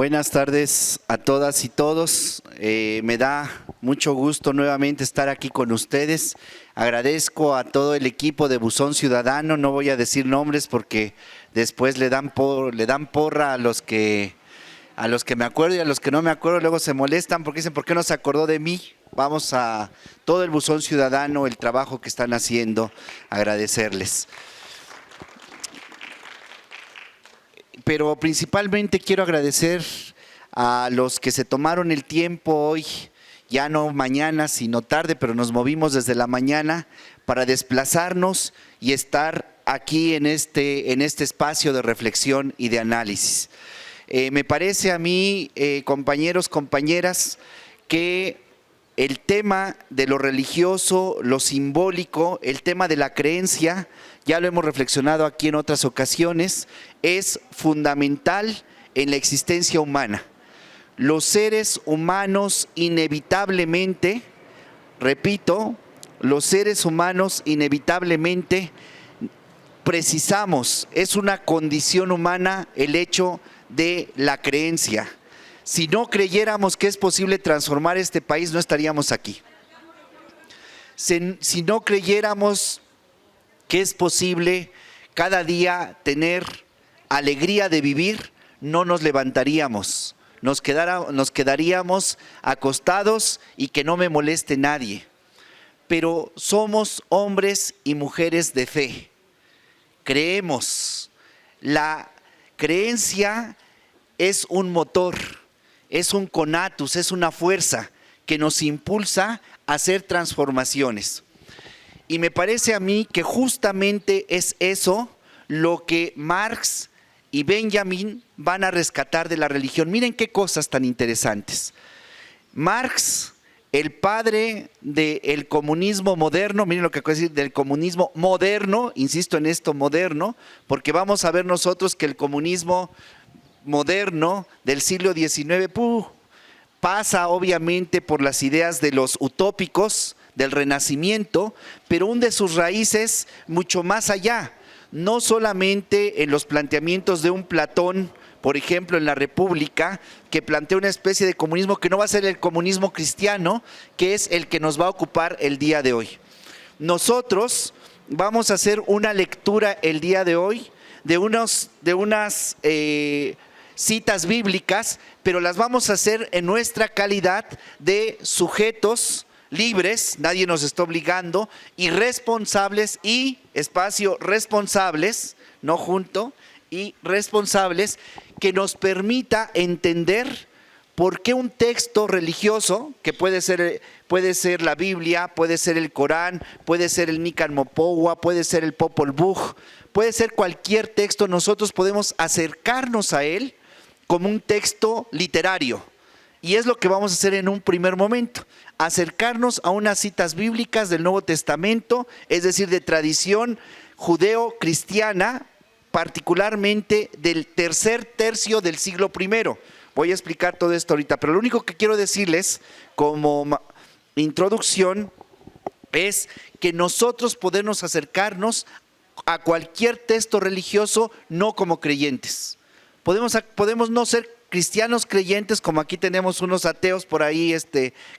Buenas tardes a todas y todos. Me da mucho gusto nuevamente estar aquí con ustedes. Agradezco a todo el equipo de Buzón Ciudadano. No voy a decir nombres porque después le dan porra a los que me acuerdo, y a los que no me acuerdo luego se molestan porque dicen, ¿por qué no se acordó de mí? Vamos a todo el Buzón Ciudadano, el trabajo que están haciendo, agradecerles. Pero principalmente quiero agradecer a los que se tomaron el tiempo hoy, ya no mañana, sino tarde, pero nos movimos desde la mañana para desplazarnos y estar aquí en este espacio de reflexión y de análisis. Me parece a mí, compañeros, compañeras, que el tema de lo religioso, lo simbólico, el tema de la creencia, ya lo hemos reflexionado aquí en otras ocasiones, es fundamental en la existencia humana. Los seres humanos inevitablemente, repito, los seres humanos inevitablemente precisamos, es una condición humana el hecho de la creencia. Si no creyéramos que es posible transformar este país, no estaríamos aquí. Si no creyéramos que es posible cada día tener alegría de vivir, no nos levantaríamos. Nos quedaríamos acostados y que no me moleste nadie. Pero somos hombres y mujeres de fe. Creemos. La creencia es un motor, es un conatus, es una fuerza que nos impulsa a hacer transformaciones. Y me parece a mí que justamente es eso lo que Marx y Benjamin van a rescatar de la religión. Miren qué cosas tan interesantes. Marx, el padre del comunismo moderno, miren lo que quiero decir, del comunismo moderno, insisto en esto, moderno, porque vamos a ver nosotros que el comunismo moderno del siglo XIX pasa obviamente por las ideas de los utópicos, del Renacimiento, pero hunde sus raíces mucho más allá, no solamente en los planteamientos de un Platón, por ejemplo en la República, que plantea una especie de comunismo que no va a ser el comunismo cristiano, que es el que nos va a ocupar el día de hoy. Nosotros vamos a hacer una lectura el día de hoy de unas citas bíblicas, pero las vamos a hacer en nuestra calidad de sujetos libres, nadie nos está obligando, y responsables, y responsables, no junto, y responsables, que nos permita entender por qué un texto religioso, que puede ser la Biblia, puede ser el Corán, puede ser el Nican Mopowa, puede ser el Popol Vuh, puede ser cualquier texto, nosotros podemos acercarnos a él como un texto literario. Y es lo que vamos a hacer en un primer momento, acercarnos a unas citas bíblicas del Nuevo Testamento, es decir, de tradición judeo-cristiana, particularmente del tercer tercio del siglo I. Voy a explicar todo esto ahorita, pero lo único que quiero decirles como introducción es que nosotros podemos acercarnos a cualquier texto religioso no como creyentes. Podemos no ser cristianos creyentes, como aquí tenemos unos ateos por ahí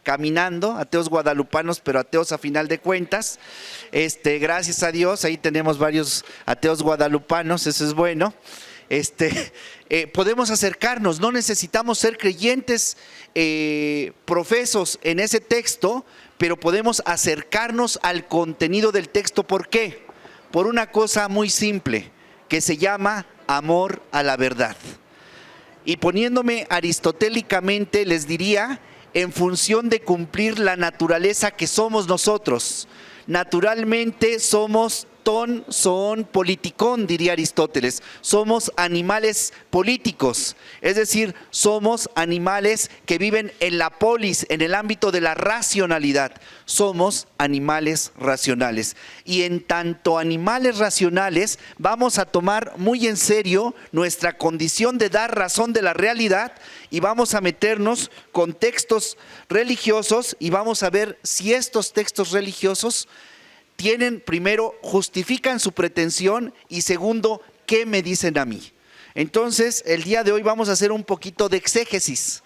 caminando, ateos guadalupanos, pero ateos a final de cuentas. Gracias a Dios, ahí tenemos varios ateos guadalupanos, eso es bueno. Podemos acercarnos, no necesitamos ser creyentes profesos en ese texto, pero podemos acercarnos al contenido del texto. ¿Por qué? Por una cosa muy simple, que se llama amor a la verdad. Y poniéndome aristotélicamente les diría, en función de cumplir la naturaleza que somos nosotros. Naturalmente somos ton, zoon, politikon, diría Aristóteles. Somos animales políticos, es decir, somos animales que viven en la polis, en el ámbito de la racionalidad. Somos animales racionales. Y en tanto animales racionales, vamos a tomar muy en serio nuestra condición de dar razón de la realidad y vamos a meternos con textos religiosos y vamos a ver si estos textos religiosos tienen, primero, justifican su pretensión y segundo, ¿qué me dicen a mí? Entonces, el día de hoy vamos a hacer un poquito de exégesis,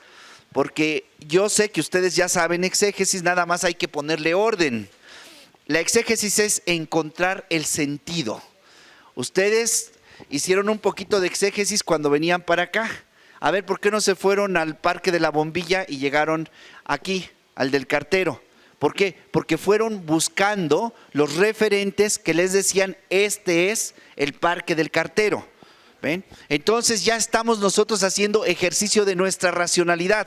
porque yo sé que ustedes ya saben exégesis, nada más hay que ponerle orden. La exégesis es encontrar el sentido. Ustedes hicieron un poquito de exégesis cuando venían para acá. A ver, ¿por qué no se fueron al Parque de la Bombilla y llegaron aquí, al del Cartero? ¿Por qué? Porque fueron buscando los referentes que les decían, este es el Parque del Cartero. ¿Ven? Entonces ya estamos nosotros haciendo ejercicio de nuestra racionalidad.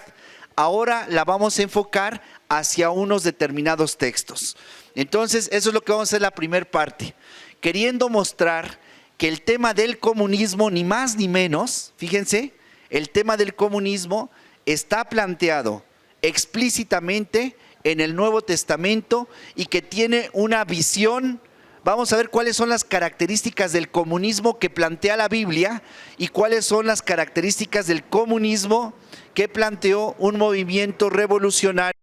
Ahora la vamos a enfocar hacia unos determinados textos. Entonces, eso es lo que vamos a hacer la primera parte. Queriendo mostrar que el tema del comunismo, ni más ni menos, fíjense, el tema del comunismo está planteado explícitamente en el Nuevo Testamento y que tiene una visión. Vamos a ver cuáles son las características del comunismo que plantea la Biblia y cuáles son las características del comunismo que planteó un movimiento revolucionario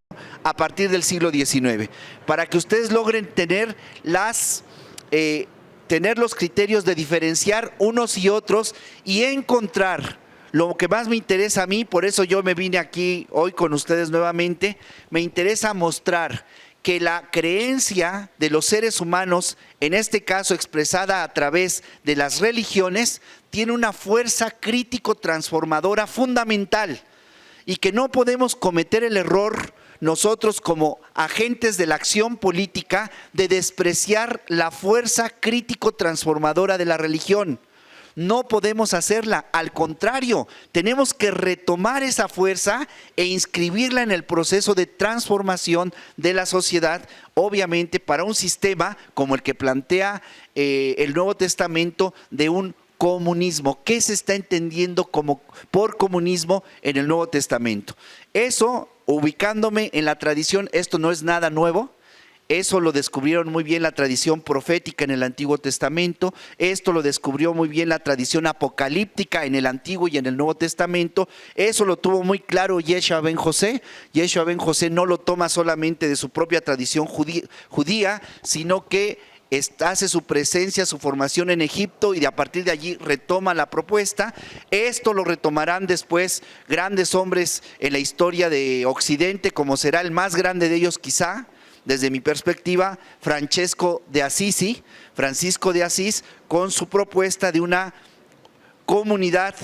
a partir del siglo XIX, para que ustedes logren tener los criterios de diferenciar unos y otros y encontrar lo que más me interesa a mí. Por eso yo me vine aquí hoy con ustedes nuevamente. Me interesa mostrar que la creencia de los seres humanos, en este caso expresada a través de las religiones, tiene una fuerza crítico transformadora fundamental y que no podemos cometer el error nosotros como agentes de la acción política de despreciar la fuerza crítico transformadora de la religión. No podemos hacerla, al contrario, tenemos que retomar esa fuerza e inscribirla en el proceso de transformación de la sociedad, obviamente para un sistema como el que plantea el Nuevo Testamento de un comunismo. ¿Qué se está entendiendo por comunismo en el Nuevo Testamento? Eso, ubicándome en la tradición, esto no es nada nuevo. Eso lo descubrieron muy bien la tradición profética en el Antiguo Testamento. Esto lo descubrió muy bien la tradición apocalíptica en el Antiguo y en el Nuevo Testamento. Eso lo tuvo muy claro Yeshua ben José. Yeshua ben José no lo toma solamente de su propia tradición judía, sino que hace su presencia, su formación en Egipto y a partir de allí retoma la propuesta. Esto lo retomarán después grandes hombres en la historia de Occidente, como será el más grande de ellos quizá, desde mi perspectiva, Francisco de Asís, con su propuesta de una comunidad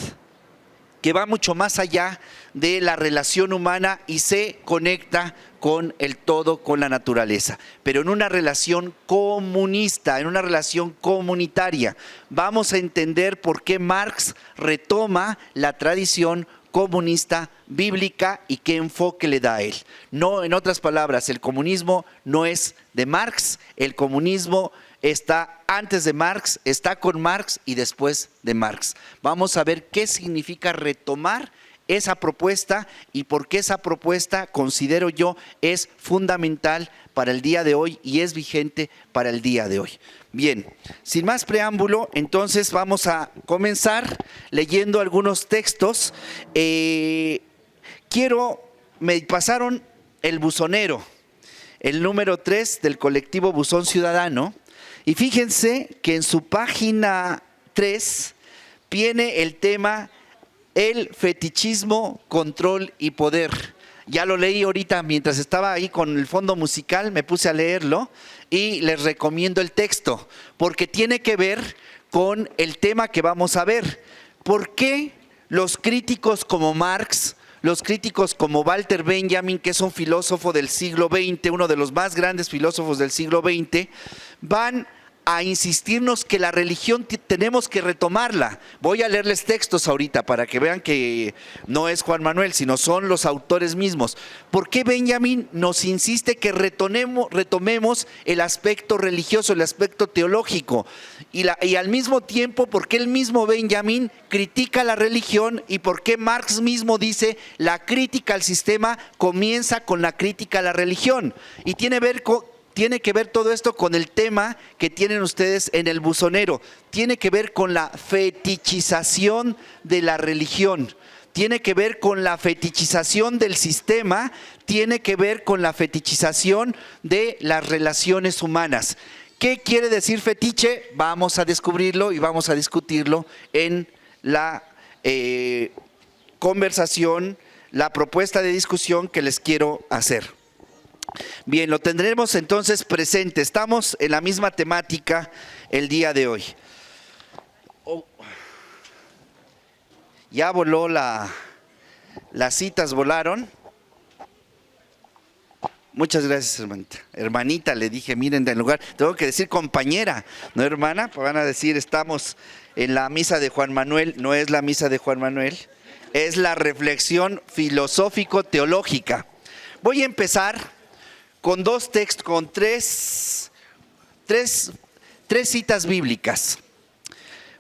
que va mucho más allá de la relación humana y se conecta con el todo, con la naturaleza, pero en una relación comunista, en una relación comunitaria. Vamos a entender por qué Marx retoma la tradición comunista bíblica y qué enfoque le da a él. No, en otras palabras, el comunismo no es de Marx, el comunismo está antes de Marx, está con Marx y después de Marx. Vamos a ver qué significa retomar esa propuesta y por qué esa propuesta, considero yo, es fundamental para el día de hoy y es vigente para el día de hoy. Bien, sin más preámbulo, entonces vamos a comenzar leyendo algunos textos. Me pasaron el buzonero, el número 3 del colectivo Buzón Ciudadano, y fíjense que en su página 3 viene el tema el fetichismo, control y poder. Ya lo leí ahorita mientras estaba ahí con el fondo musical, me puse a leerlo y les recomiendo el texto porque tiene que ver con el tema que vamos a ver. ¿Por qué los críticos como Marx, los críticos como Walter Benjamin, que es un filósofo del siglo XX, uno de los más grandes filósofos del siglo XX, van a insistirnos que la religión tenemos que retomarla? Voy a leerles textos ahorita para que vean que no es Juan Manuel, sino son los autores mismos. ¿Por qué Benjamin nos insiste que retomemos el aspecto religioso, el aspecto teológico? Y al mismo tiempo, ¿por qué el mismo Benjamin critica la religión? ¿Y por qué Marx mismo dice la crítica al sistema comienza con la crítica a la religión? Y tiene que ver todo esto con el tema que tienen ustedes en el buzonero. Tiene que ver con la fetichización de la religión. Tiene que ver con la fetichización del sistema. Tiene que ver con la fetichización de las relaciones humanas. ¿Qué quiere decir fetiche? Vamos a descubrirlo y vamos a discutirlo en la conversación, la propuesta de discusión que les quiero hacer. Bien, lo tendremos entonces presente. Estamos en la misma temática el día de hoy. Ya voló las citas volaron. Muchas gracias, hermanita. Hermanita, le dije, miren, en lugar, tengo que decir compañera, no hermana, pues van a decir, estamos en la misa de Juan Manuel. No es la misa de Juan Manuel, es la reflexión filosófico-teológica. Voy a empezar con tres citas bíblicas.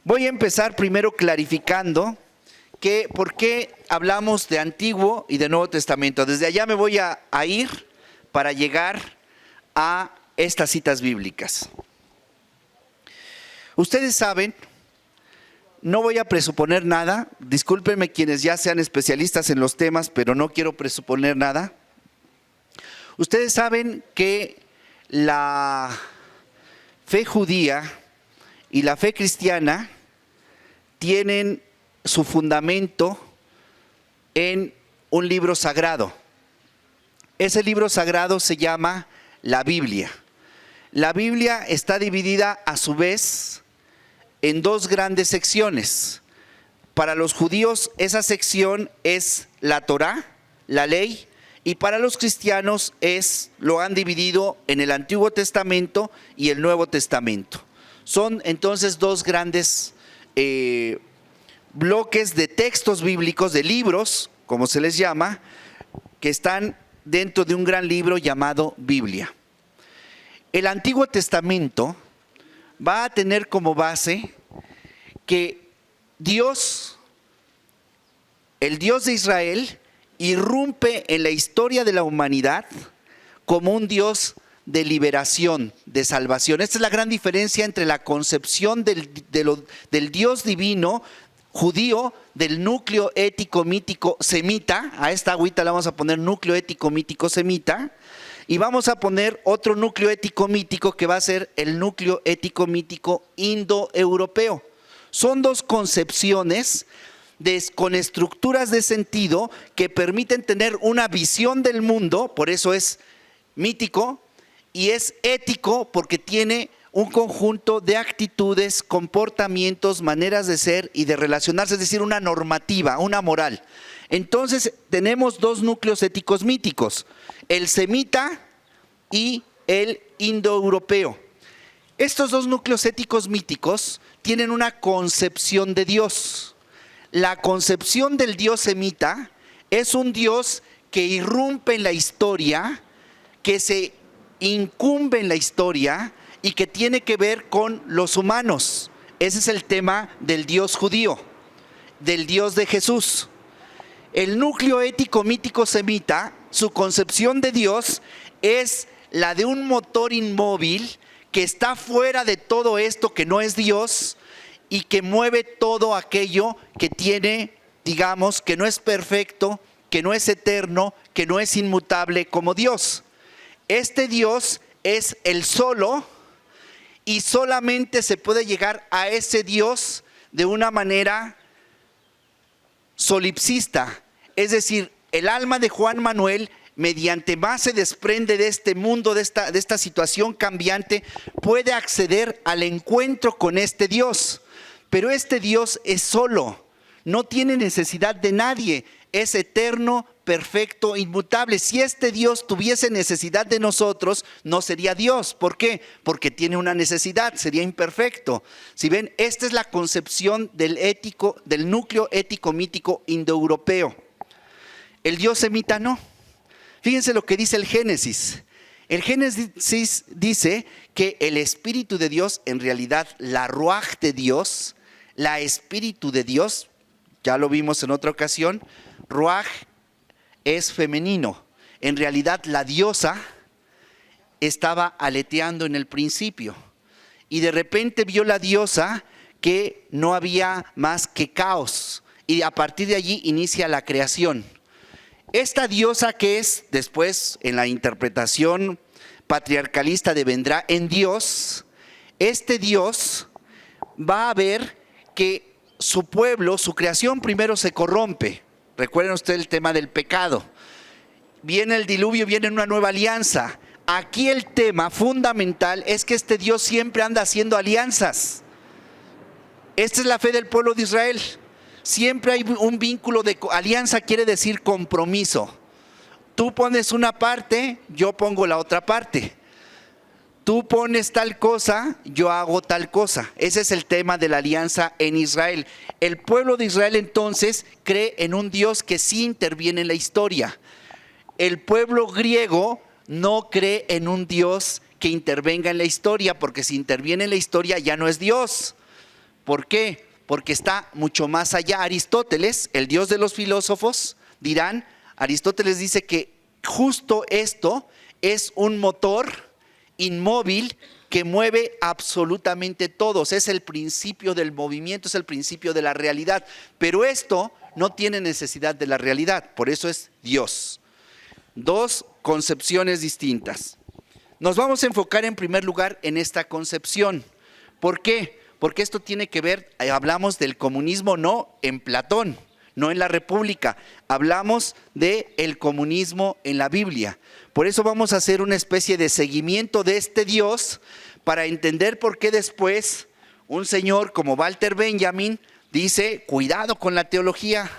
Voy a empezar primero clarificando que por qué hablamos de Antiguo y de Nuevo Testamento. Desde allá me voy a ir para llegar a estas citas bíblicas. Ustedes saben, no voy a presuponer nada, discúlpenme quienes ya sean especialistas en los temas, pero no quiero presuponer nada. Ustedes saben que la fe judía y la fe cristiana tienen su fundamento en un libro sagrado. Ese libro sagrado se llama la Biblia. La Biblia está dividida a su vez en dos grandes secciones. Para los judíos esa sección es la Torá, la ley, y para los cristianos lo han dividido en el Antiguo Testamento y el Nuevo Testamento. Son entonces dos grandes bloques de textos bíblicos, de libros, como se les llama, que están dentro de un gran libro llamado Biblia. El Antiguo Testamento va a tener como base que Dios, el Dios de Israel, irrumpe en la historia de la humanidad como un Dios de liberación, de salvación. Esta es la gran diferencia entre la concepción del Dios divino judío, del núcleo ético mítico semita. A esta agüita le vamos a poner núcleo ético mítico semita, y vamos a poner otro núcleo ético mítico que va a ser el núcleo ético mítico indoeuropeo. Son dos concepciones con estructuras de sentido que permiten tener una visión del mundo, por eso es mítico, y es ético porque tiene un conjunto de actitudes, comportamientos, maneras de ser y de relacionarse, es decir, una normativa, una moral. Entonces tenemos dos núcleos éticos míticos, el semita y el indoeuropeo. Estos dos núcleos éticos míticos tienen una concepción de Dios. La concepción del Dios semita es un Dios que irrumpe en la historia, que se incumbe en la historia y que tiene que ver con los humanos. Ese es el tema del Dios judío, del Dios de Jesús. El núcleo ético mítico semita, su concepción de Dios es la de un motor inmóvil que está fuera de todo esto que no es Dios y que mueve todo aquello que tiene, digamos, que no es perfecto, que no es eterno, que no es inmutable como Dios. Este Dios es el solo, y solamente se puede llegar a ese Dios de una manera solipsista. Es decir, el alma de Juan Manuel, mediante más se desprende de este mundo, de esta situación cambiante, puede acceder al encuentro con este Dios. Pero este Dios es solo, no tiene necesidad de nadie, es eterno, perfecto, inmutable. Si este Dios tuviese necesidad de nosotros, no sería Dios. ¿Por qué? Porque tiene una necesidad, sería imperfecto. Si ven, esta es la concepción del núcleo ético mítico indoeuropeo. El Dios semita no. Fíjense lo que dice el Génesis. El Génesis dice que el Espíritu de Dios, en realidad la Ruaj de Dios, la Espíritu de Dios, ya lo vimos en otra ocasión, Ruaj es femenino. En realidad la diosa estaba aleteando en el principio y de repente vio la diosa que no había más que caos, y a partir de allí inicia la creación. Esta diosa, que es después en la interpretación patriarcalista de vendrá en Dios, este Dios va a ver que su pueblo, su creación primero se corrompe. Recuerden ustedes el tema del pecado. Viene el diluvio, viene una nueva alianza. Aquí el tema fundamental es que este Dios siempre anda haciendo alianzas. Esta es la fe del pueblo de Israel. Siempre hay un vínculo de alianza, quiere decir compromiso. Tú pones una parte, yo pongo la otra parte. Tú pones tal cosa, yo hago tal cosa. Ese es el tema de la alianza en Israel. El pueblo de Israel entonces cree en un Dios que sí interviene en la historia. El pueblo griego no cree en un Dios que intervenga en la historia, porque si interviene en la historia ya no es Dios. ¿Por qué? Porque está mucho más allá. Aristóteles, el Dios de los filósofos, dirán, Aristóteles dice que justo esto es un motor inmóvil que mueve absolutamente todos. Es el principio del movimiento, es el principio de la realidad. Pero esto no tiene necesidad de la realidad, por eso es Dios. Dos concepciones distintas. Nos vamos a enfocar en primer lugar en esta concepción. ¿Por qué? Porque esto tiene que ver, hablamos del comunismo no en Platón, no en la República, hablamos del comunismo en la Biblia. Por eso vamos a hacer una especie de seguimiento de este Dios para entender por qué después un señor como Walter Benjamin dice, cuidado con la teología.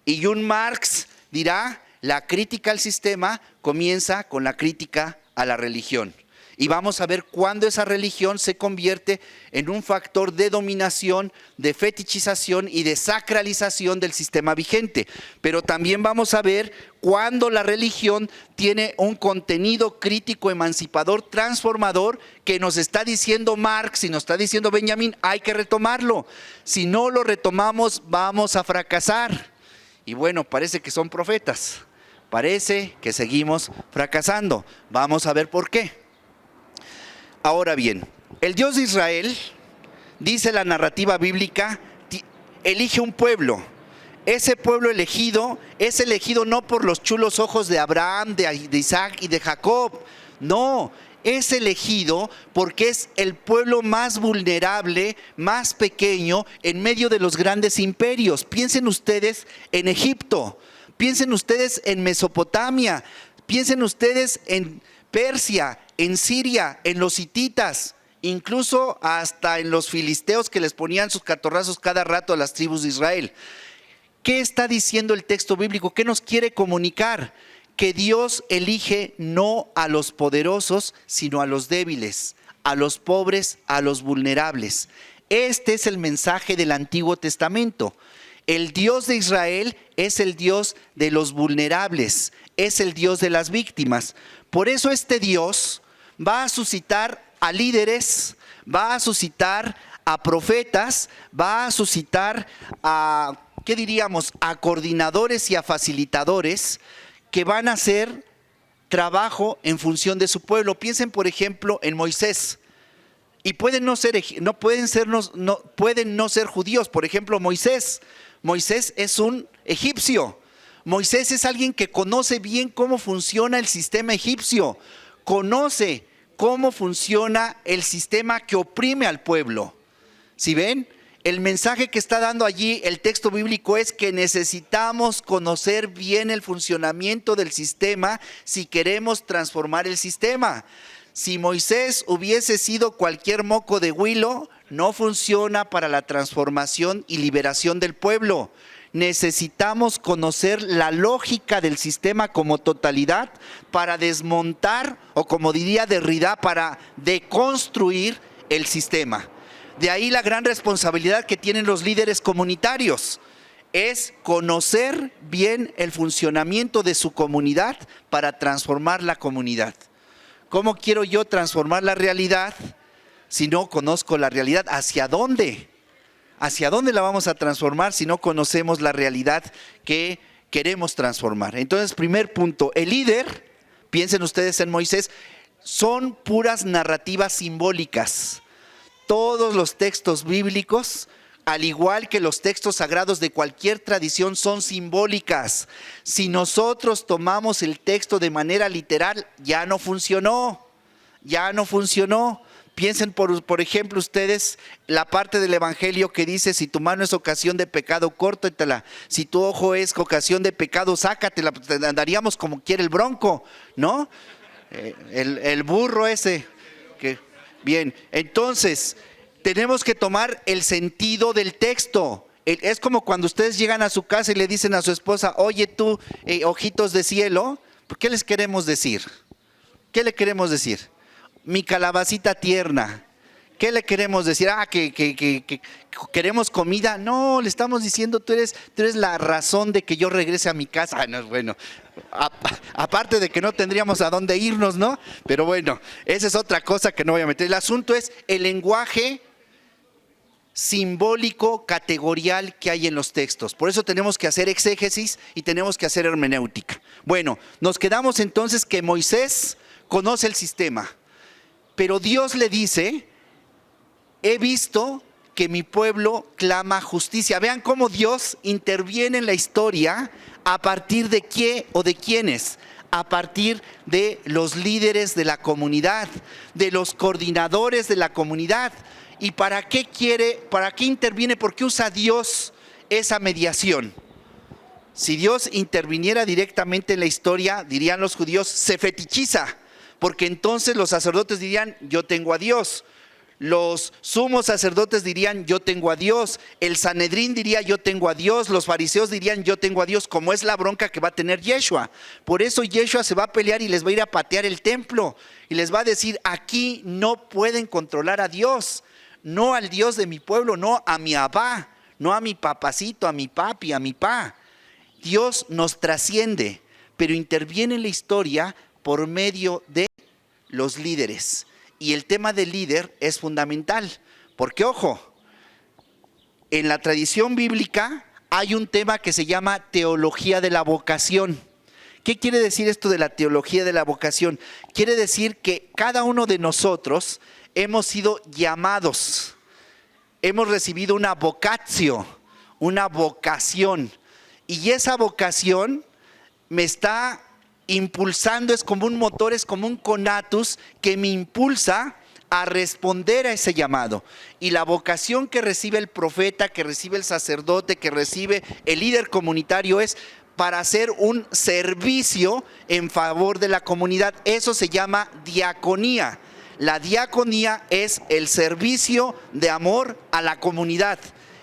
Y John Marx dirá, la crítica al sistema comienza con la crítica a la religión. Y vamos a ver cuándo esa religión se convierte en un factor de dominación, de fetichización y de sacralización del sistema vigente. Pero también vamos a ver cuándo la religión tiene un contenido crítico, emancipador, transformador, que nos está diciendo Marx y nos está diciendo Benjamin, hay que retomarlo. Si no lo retomamos, vamos a fracasar. Y bueno, parece que son profetas. Parece que seguimos fracasando. Vamos a ver por qué. Ahora bien, el Dios de Israel, dice la narrativa bíblica, elige un pueblo. Ese pueblo elegido es elegido no por los chulos ojos de Abraham, de Isaac y de Jacob. No, es elegido porque es el pueblo más vulnerable, más pequeño en medio de los grandes imperios. Piensen ustedes en Egipto, piensen ustedes en Mesopotamia, piensen ustedes en Persia, en Siria, en los hititas, incluso hasta en los filisteos que les ponían sus catorrazos cada rato a las tribus de Israel. ¿Qué está diciendo el texto bíblico? ¿Qué nos quiere comunicar? Que Dios elige no a los poderosos, sino a los débiles, a los pobres, a los vulnerables. Este es el mensaje del Antiguo Testamento. El Dios de Israel es el Dios de los vulnerables, es el Dios de las víctimas. Por eso este Dios va a suscitar a líderes, va a suscitar a profetas, va a suscitar a, ¿qué diríamos?, a coordinadores y a facilitadores que van a hacer trabajo en función de su pueblo. Piensen, por ejemplo, en Moisés. Y pueden no ser judíos. Por ejemplo, Moisés es un egipcio. Moisés es alguien que conoce bien cómo funciona el sistema egipcio. Conoce cómo funciona el sistema que oprime al pueblo. ¿Sí ven? El mensaje que está dando allí el texto bíblico es que necesitamos conocer bien el funcionamiento del sistema si queremos transformar el sistema. Si Moisés hubiese sido cualquier moco de huilo, no funciona para la transformación y liberación del pueblo. Necesitamos conocer la lógica del sistema como totalidad para desmontar, o como diría Derrida, para deconstruir el sistema. De ahí la gran responsabilidad que tienen los líderes comunitarios, es conocer bien el funcionamiento de su comunidad para transformar la comunidad. ¿Cómo quiero yo transformar la realidad si no conozco la realidad? ¿Hacia dónde? ¿Hacia dónde la vamos a transformar si no conocemos la realidad que queremos transformar? Entonces, primer punto, el líder, piensen ustedes en Moisés, son puras narrativas simbólicas. Todos los textos bíblicos, al igual que los textos sagrados de cualquier tradición, son simbólicas. Si nosotros tomamos el texto de manera literal, ya no funcionó. Piensen, por ejemplo, ustedes, la parte del Evangelio que dice, si tu mano es ocasión de pecado, córtatela. Si tu ojo es ocasión de pecado, sácatela. Andaríamos como quiere el bronco, ¿no? El burro ese. Bien, entonces, tenemos que tomar el sentido del texto. Es como cuando ustedes llegan a su casa y le dicen a su esposa, oye tú, ojitos de cielo, ¿qué les queremos decir? ¿Qué le queremos decir? Mi calabacita tierna. ¿Qué le queremos decir? Que queremos comida. No, le estamos diciendo, tú eres la razón de que yo regrese a mi casa. No, bueno, aparte de que no tendríamos a dónde irnos, ¿no? Pero bueno, esa es otra cosa que no voy a meter. El asunto es el lenguaje simbólico, categorial que hay en los textos. Por eso tenemos que hacer exégesis y tenemos que hacer hermenéutica. Bueno, nos quedamos entonces que Moisés conoce el sistema. Pero Dios le dice, he visto que mi pueblo clama justicia. Vean cómo Dios interviene en la historia a partir de qué o de quiénes. A partir de los líderes de la comunidad, de los coordinadores de la comunidad. ¿Y para qué interviene? ¿Por qué usa Dios esa mediación? Si Dios interviniera directamente en la historia, dirían los judíos, se fetichiza. Porque entonces los sacerdotes dirían, yo tengo a Dios. Los sumos sacerdotes dirían, yo tengo a Dios. El Sanedrín diría, yo tengo a Dios. Los fariseos dirían, yo tengo a Dios, como es la bronca que va a tener Yeshua. Por eso Yeshua se va a pelear y les va a ir a patear el templo. Y les va a decir, aquí no pueden controlar a Dios. No al Dios de mi pueblo, no a mi abá, no a mi papacito, a mi papi, a mi pa. Dios nos trasciende, pero interviene en la historia por medio de los líderes. Y el tema del líder es fundamental, porque ojo, en la tradición bíblica hay un tema que se llama teología de la vocación. ¿Qué quiere decir esto de la teología de la vocación? Quiere decir que cada uno de nosotros hemos sido llamados, hemos recibido una vocatio, una vocación. Y esa vocación me está impulsando, es como un motor, es como un conatus que me impulsa a responder a ese llamado. Y la vocación que recibe el profeta, que recibe el sacerdote, que recibe el líder comunitario es para hacer un servicio en favor de la comunidad. Eso se llama diaconía. La diaconía es el servicio de amor a la comunidad,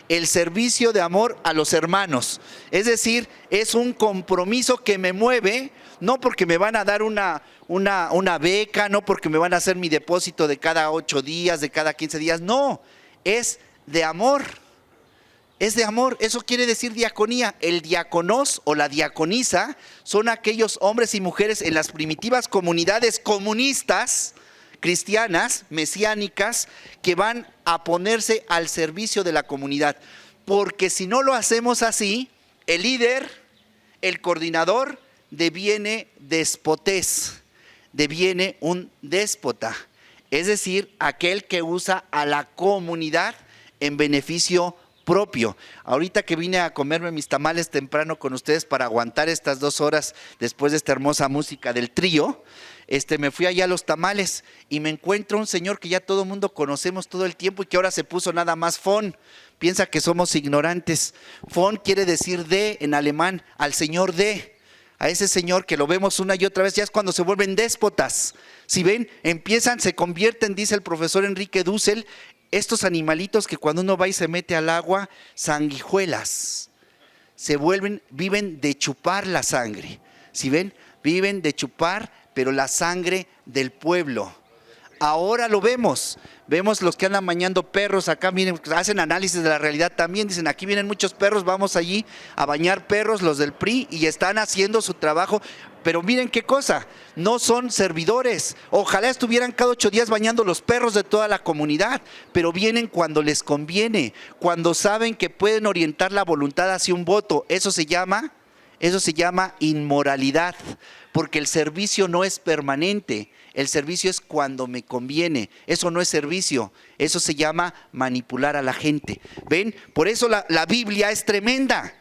el servicio de amor a los hermanos. Es decir, es un compromiso que me mueve, no porque me van a dar una beca, no porque me van a hacer mi depósito de cada 8 días, de cada 15 días, no, es de amor. Es de amor, eso quiere decir diaconía. El diáconos o la diaconisa son aquellos hombres y mujeres en las primitivas comunidades comunistas, cristianas, mesiánicas, que van a ponerse al servicio de la comunidad. Porque si no lo hacemos así, el líder, el coordinador, deviene despotés, deviene un déspota. Es decir, aquel que usa a la comunidad en beneficio propio. Ahorita que vine a comerme mis tamales temprano con ustedes para aguantar estas 2 horas después de esta hermosa música del trío, me fui allá a los tamales y me encuentro un señor que ya todo el mundo conocemos todo el tiempo y que ahora se puso nada más von. Piensa que somos ignorantes. Von quiere decir de en alemán, al señor de. A ese señor que lo vemos una y otra vez, ya es cuando se vuelven déspotas. Si ven, se convierten, dice el profesor Enrique Dussel, estos animalitos que cuando uno va y se mete al agua, sanguijuelas, viven de chupar la sangre. Si ven, viven de chupar, pero la sangre del pueblo. Ahora lo vemos los que andan bañando perros, acá miren, hacen análisis de la realidad también, dicen aquí vienen muchos perros, vamos allí a bañar perros, los del PRI, y están haciendo su trabajo, pero miren qué cosa, no son servidores, ojalá estuvieran cada 8 días bañando los perros de toda la comunidad, pero vienen cuando les conviene, cuando saben que pueden orientar la voluntad hacia un voto, eso se llama inmoralidad, porque el servicio no es permanente, el servicio es cuando me conviene, eso no es servicio, eso se llama manipular a la gente. ¿Ven? Por eso la Biblia es tremenda.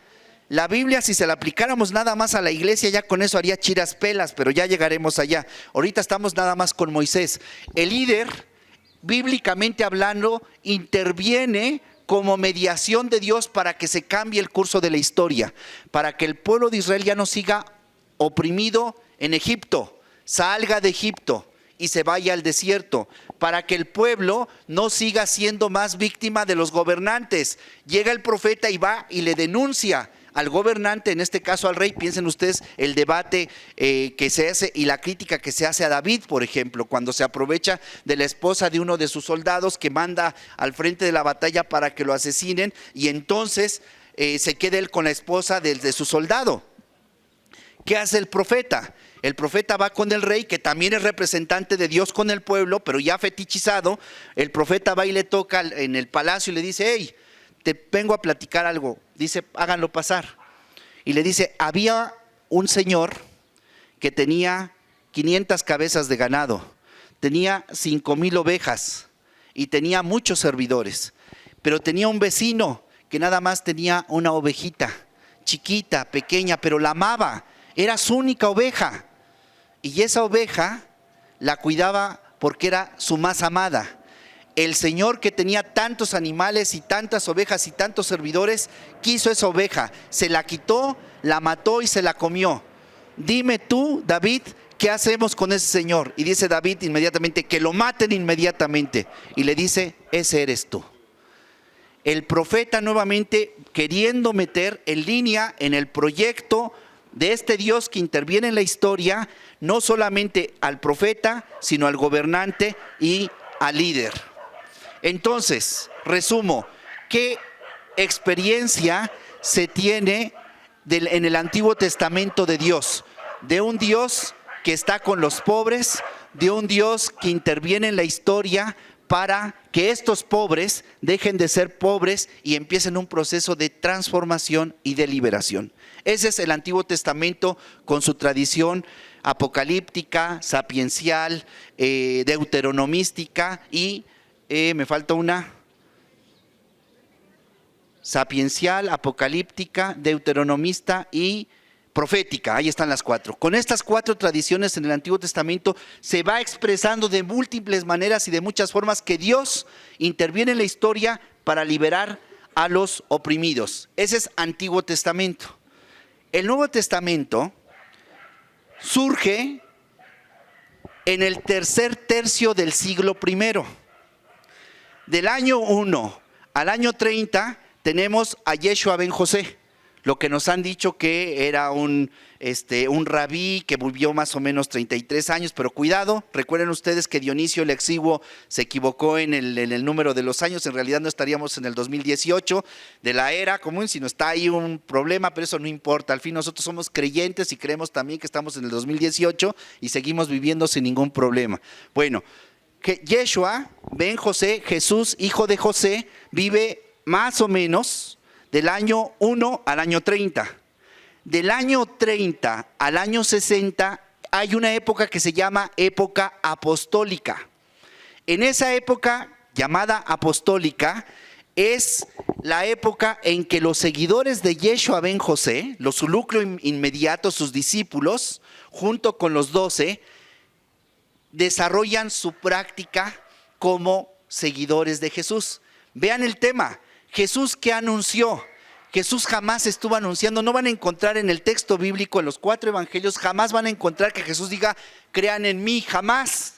La Biblia, si se la aplicáramos nada más a la iglesia, ya con eso haría chiras pelas, pero ya llegaremos allá. Ahorita estamos nada más con Moisés. El líder bíblicamente hablando, interviene como mediación de Dios para que se cambie el curso de la historia, para que el pueblo de Israel ya no siga oprimido en Egipto, salga de Egipto y se vaya al desierto, para que el pueblo no siga siendo más víctima de los gobernantes. Llega el profeta y va y le denuncia al gobernante, en este caso al rey. Piensen ustedes el debate que se hace y la crítica que se hace a David, por ejemplo, cuando se aprovecha de la esposa de uno de sus soldados que manda al frente de la batalla para que lo asesinen, y entonces se queda él con la esposa de su soldado. ¿Qué hace el profeta? El profeta va con el rey, que también es representante de Dios con el pueblo, pero ya fetichizado. El profeta va y le toca en el palacio y le dice: hey, te vengo a platicar algo. Dice: háganlo pasar. Y le dice: había un señor que tenía 500 cabezas de ganado, tenía 5,000 ovejas y tenía muchos servidores, pero tenía un vecino que nada más tenía una ovejita, chiquita, pequeña, pero la amaba, era su única oveja. Y esa oveja la cuidaba porque era su más amada. El señor, que tenía tantos animales y tantas ovejas y tantos servidores, quiso esa oveja, se la quitó, la mató y se la comió. Dime tú, David, ¿qué hacemos con ese señor? Y dice David inmediatamente: que lo maten inmediatamente. Y le dice: ese eres tú. El profeta nuevamente queriendo meter en línea en el proyecto de este Dios que interviene en la historia, no solamente al profeta, sino al gobernante y al líder. Entonces, resumo, ¿qué experiencia se tiene en el Antiguo Testamento de Dios? De un Dios que está con los pobres, de un Dios que interviene en la historia para que estos pobres dejen de ser pobres y empiecen un proceso de transformación y de liberación. Ese es el Antiguo Testamento con su tradición apocalíptica, sapiencial, deuteronomística y me falta una: sapiencial, apocalíptica, deuteronomista y profética. Ahí están las 4. Con estas 4 tradiciones en el Antiguo Testamento se va expresando de múltiples maneras y de muchas formas que Dios interviene en la historia para liberar a los oprimidos. Ese es Antiguo Testamento. El Nuevo Testamento surge en el tercer tercio del siglo I. Del año 1 al año 30 tenemos a Yeshua ben José, lo que nos han dicho que era un rabí que vivió más o menos 33 años, pero cuidado, recuerden ustedes que Dionisio el Exiguo se equivocó en el número de los años. En realidad no estaríamos en el 2018 de la era común, sino está ahí un problema, pero eso no importa. Al fin nosotros somos creyentes y creemos también que estamos en el 2018 y seguimos viviendo sin ningún problema. Bueno, que Yeshua ben José, Jesús, hijo de José, vive más o menos del año 1 al año 30. Del año 30 al año 60 hay una época que se llama época apostólica. En esa época llamada apostólica es la época en que los seguidores de Yeshua ben José, su núcleo inmediato, sus discípulos, junto con los 12, desarrollan su práctica como seguidores de Jesús. Vean el tema: Jesús, ¿qué anunció? Jesús jamás estuvo anunciando. No van a encontrar en el texto bíblico, en los 4 evangelios, jamás van a encontrar que Jesús diga: crean en mí, jamás.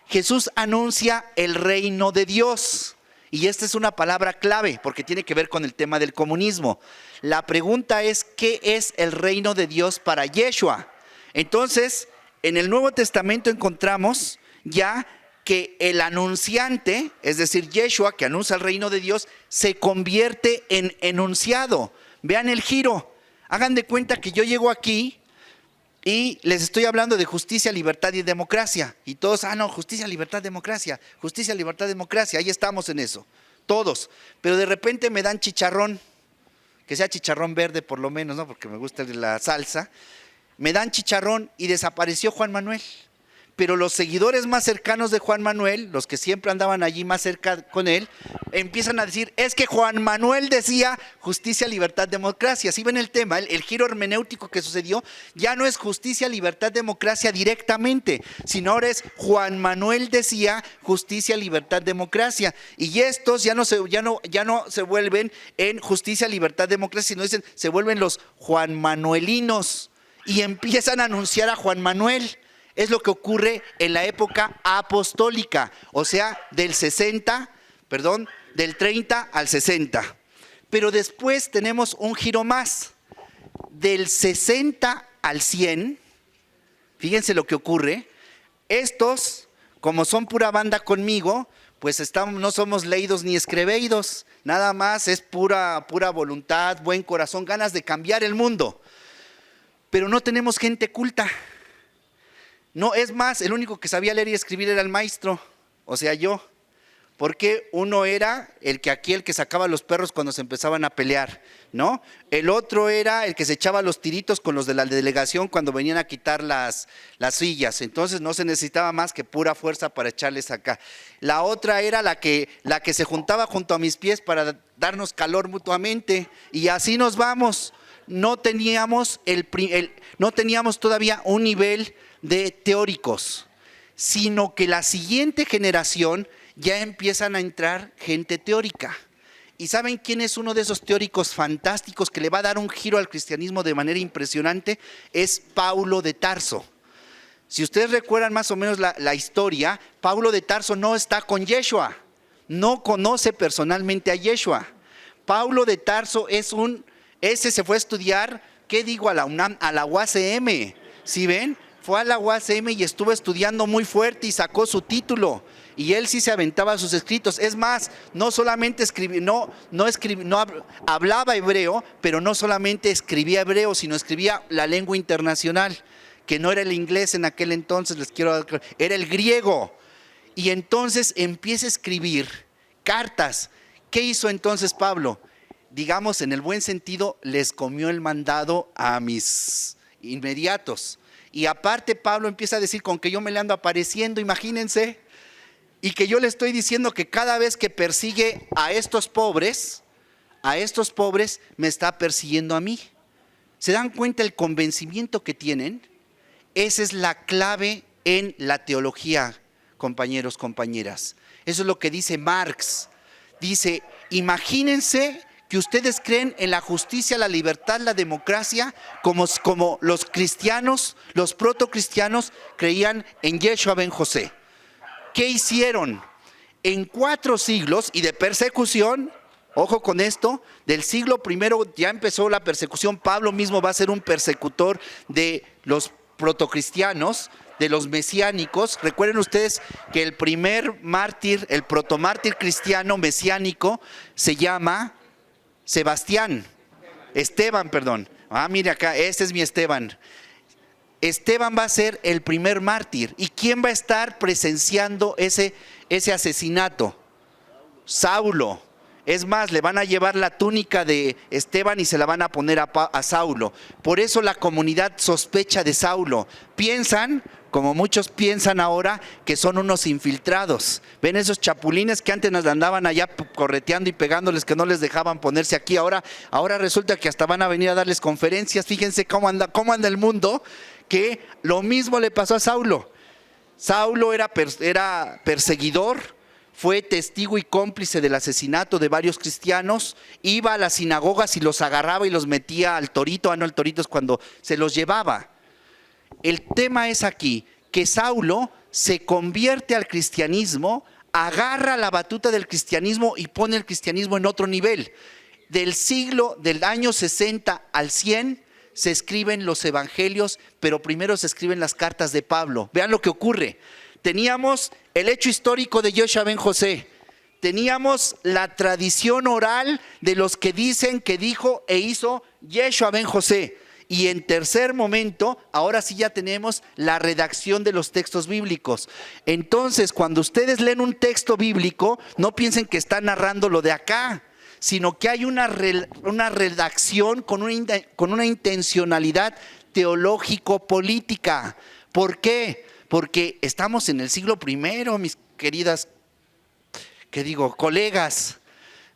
Jesús anuncia el reino de Dios. Y esta es una palabra clave porque tiene que ver con el tema del comunismo. La pregunta es: ¿qué es el reino de Dios para Yeshua? Entonces, en el Nuevo Testamento encontramos ya que el anunciante, es decir, Yeshua, que anuncia el reino de Dios, se convierte en enunciado. Vean el giro. Hagan de cuenta que yo llego aquí y les estoy hablando de justicia, libertad y democracia. Y todos: no, justicia, libertad, democracia. Justicia, libertad, democracia. Ahí estamos en eso. Todos. Pero de repente me dan chicharrón. Que sea chicharrón verde por lo menos, ¿no? Porque me gusta la salsa. Me dan chicharrón y desapareció Juan Manuel. pero los seguidores más cercanos de Juan Manuel, los que siempre andaban allí más cerca con él, empiezan a decir, es que Juan Manuel decía justicia, libertad, democracia. ¿Sí ven el tema? El giro hermenéutico que sucedió ya no es justicia, libertad, democracia directamente, sino ahora es Juan Manuel decía justicia, libertad, democracia. Y estos ya no se vuelven en justicia, libertad, democracia, sino dicen, se vuelven los Juan Manuelinos y empiezan a anunciar a Juan Manuel. Es lo que ocurre en la época apostólica, o sea, del 30 al 60. Pero después tenemos un giro más, del 60 al 100, fíjense lo que ocurre. Estos, como son pura banda conmigo, pues no somos leídos ni escreveídos, nada más es pura voluntad, buen corazón, ganas de cambiar el mundo. Pero no tenemos gente culta. No, es más, el único que sabía leer y escribir era el maestro, o sea, yo. Porque uno era el que sacaba los perros cuando se empezaban a pelear, ¿no? El otro era el que se echaba los tiritos con los de la delegación cuando venían a quitar las sillas. Entonces no se necesitaba más que pura fuerza para echarles acá. La otra era la que se juntaba junto a mis pies para darnos calor mutuamente. Y así nos vamos. No teníamos todavía un nivel de teóricos, sino que la siguiente generación ya empiezan a entrar gente teórica. ¿Y saben quién es uno de esos teóricos fantásticos que le va a dar un giro al cristianismo de manera impresionante? Es Paulo de Tarso. Si ustedes recuerdan más o menos la historia, Paulo de Tarso no está con Yeshua, no conoce personalmente a Yeshua. Paulo de Tarso ese se fue a estudiar, ¿qué digo? A la UNAM, a la UACM, ¿sí ven? Fue a la UACM y estuvo estudiando muy fuerte y sacó su título. Y él sí se aventaba sus escritos. Es más, no solamente hablaba hebreo, pero no solamente escribía hebreo, sino escribía la lengua internacional, que no era el inglés en aquel entonces, era el griego. Y entonces empieza a escribir cartas. ¿Qué hizo entonces Pablo? Digamos, en el buen sentido, les comió el mandado a mis inmediatos. Y aparte Pablo empieza a decir, con que yo me le ando apareciendo, imagínense, y que yo le estoy diciendo que cada vez que persigue a estos pobres, me está persiguiendo a mí. ¿Se dan cuenta el convencimiento que tienen? Esa es la clave en la teología, compañeros, compañeras. Eso es lo que dice Marx. Dice, imagínense que ustedes creen en la justicia, la libertad, la democracia, como los cristianos, los protocristianos creían en Yeshua ben José. ¿Qué hicieron? En 4 siglos y de persecución, ojo con esto, del siglo primero ya empezó la persecución. Pablo mismo va a ser un persecutor de los protocristianos, de los mesiánicos. Recuerden ustedes que el primer mártir, el protomártir cristiano mesiánico se llama Esteban. Mire acá, este es mi Esteban. Esteban va a ser el primer mártir. ¿Y quién va a estar presenciando ese asesinato? Saulo. Es más, le van a llevar la túnica de Esteban y se la van a poner a Saulo. Por eso la comunidad sospecha de Saulo. Piensan, como muchos piensan ahora, que son unos infiltrados. ¿Ven esos chapulines que antes nos andaban allá correteando y pegándoles, que no les dejaban ponerse aquí? Ahora resulta que hasta van a venir a darles conferencias. Fíjense cómo anda el mundo, que lo mismo le pasó a Saulo. Saulo era perseguidor, fue testigo y cómplice del asesinato de varios cristianos, iba a las sinagogas y los agarraba y los metía al torito. El torito es cuando se los llevaba. El tema es aquí, que Saulo se convierte al cristianismo, agarra la batuta del cristianismo y pone el cristianismo en otro nivel. Del año 60 al 100 se escriben los evangelios, pero primero se escriben las cartas de Pablo. Vean lo que ocurre. Teníamos el hecho histórico de Yeshua ben José. Teníamos la tradición oral de los que dicen que dijo e hizo Yeshua ben José. Y en tercer momento, ahora sí ya tenemos la redacción de los textos bíblicos. Entonces, cuando ustedes leen un texto bíblico, no piensen que está narrando lo de acá, sino que hay una redacción con una intencionalidad teológico-política. ¿Por qué? porque estamos en el siglo primero, mis queridas, colegas,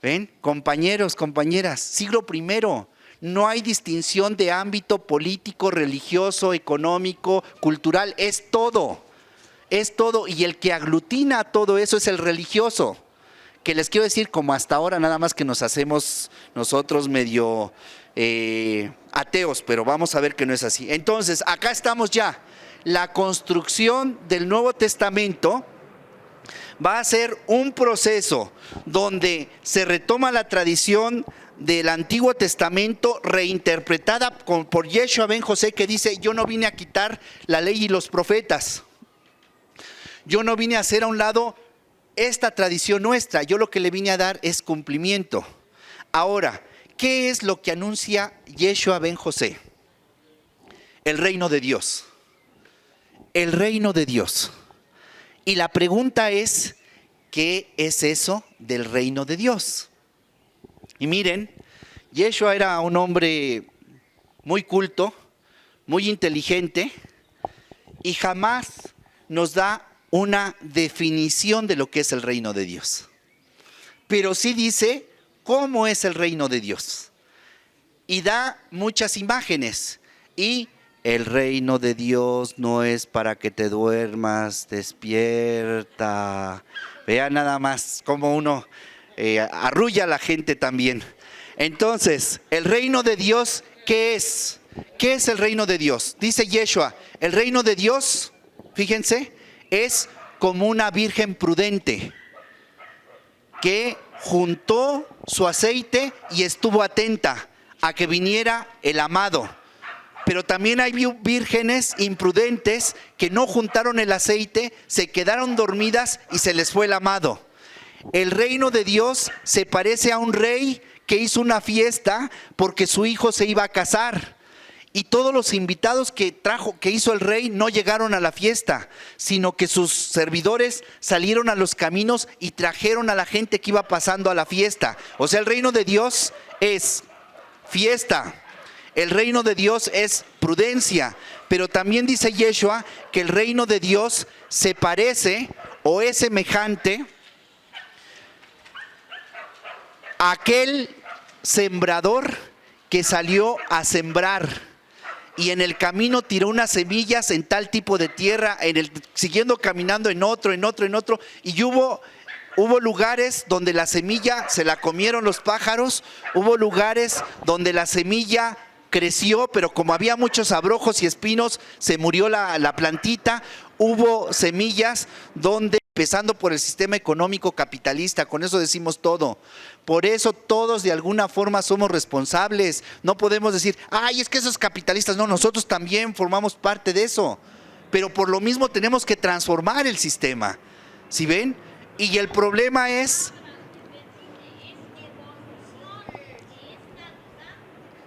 ¿ven? Compañeros, compañeras, siglo primero. No hay distinción de ámbito político, religioso, económico, cultural, es todo, y el que aglutina todo eso es el religioso, que les quiero decir, como hasta ahora nada más que nos hacemos nosotros medio ateos, pero vamos a ver que no es así. Entonces, acá estamos ya, la construcción del Nuevo Testamento va a ser un proceso donde se retoma la tradición del Antiguo Testamento reinterpretada por Yeshua ben José, que dice: yo no vine a quitar la ley y los profetas, yo no vine a hacer a un lado esta tradición nuestra, yo lo que le vine a dar es cumplimiento. Ahora, ¿qué es lo que anuncia Yeshua ben José? El reino de Dios, el reino de Dios. Y la pregunta es, ¿qué es eso del reino de Dios? Y miren, Yeshua era un hombre muy culto, muy inteligente, y jamás nos da una definición de lo que es el reino de Dios. Pero sí dice cómo es el reino de Dios. Y da muchas imágenes. Y el reino de Dios no es para que te duermas, despierta. Vean nada más cómo uno arrulla a la gente también. Entonces, el reino de Dios, ¿qué es? ¿Qué es el reino de Dios? Dice Yeshua, el reino de Dios, fíjense, es como una virgen prudente que juntó su aceite y estuvo atenta a que viniera el amado. Pero también hay vírgenes imprudentes que no juntaron el aceite, se quedaron dormidas y se les fue el amado. El reino de Dios se parece a un rey que hizo una fiesta porque su hijo se iba a casar. Y todos los invitados que hizo el rey no llegaron a la fiesta, sino que sus servidores salieron a los caminos y trajeron a la gente que iba pasando a la fiesta. O sea, el reino de Dios es fiesta. El reino de Dios es prudencia, pero también dice Yeshua que el reino de Dios se parece o es semejante a aquel sembrador que salió a sembrar y en el camino tiró unas semillas en tal tipo de tierra, siguiendo caminando en otro, y hubo lugares donde la semilla se la comieron los pájaros, hubo lugares donde la semilla creció, pero como había muchos abrojos y espinos, se murió la plantita. Hubo semillas donde, empezando por el sistema económico capitalista, con eso decimos todo. Por eso todos de alguna forma somos responsables. No podemos decir, ay, es que esos capitalistas. No, nosotros también formamos parte de eso. Pero por lo mismo tenemos que transformar el sistema. ¿Sí ven? Y el problema es...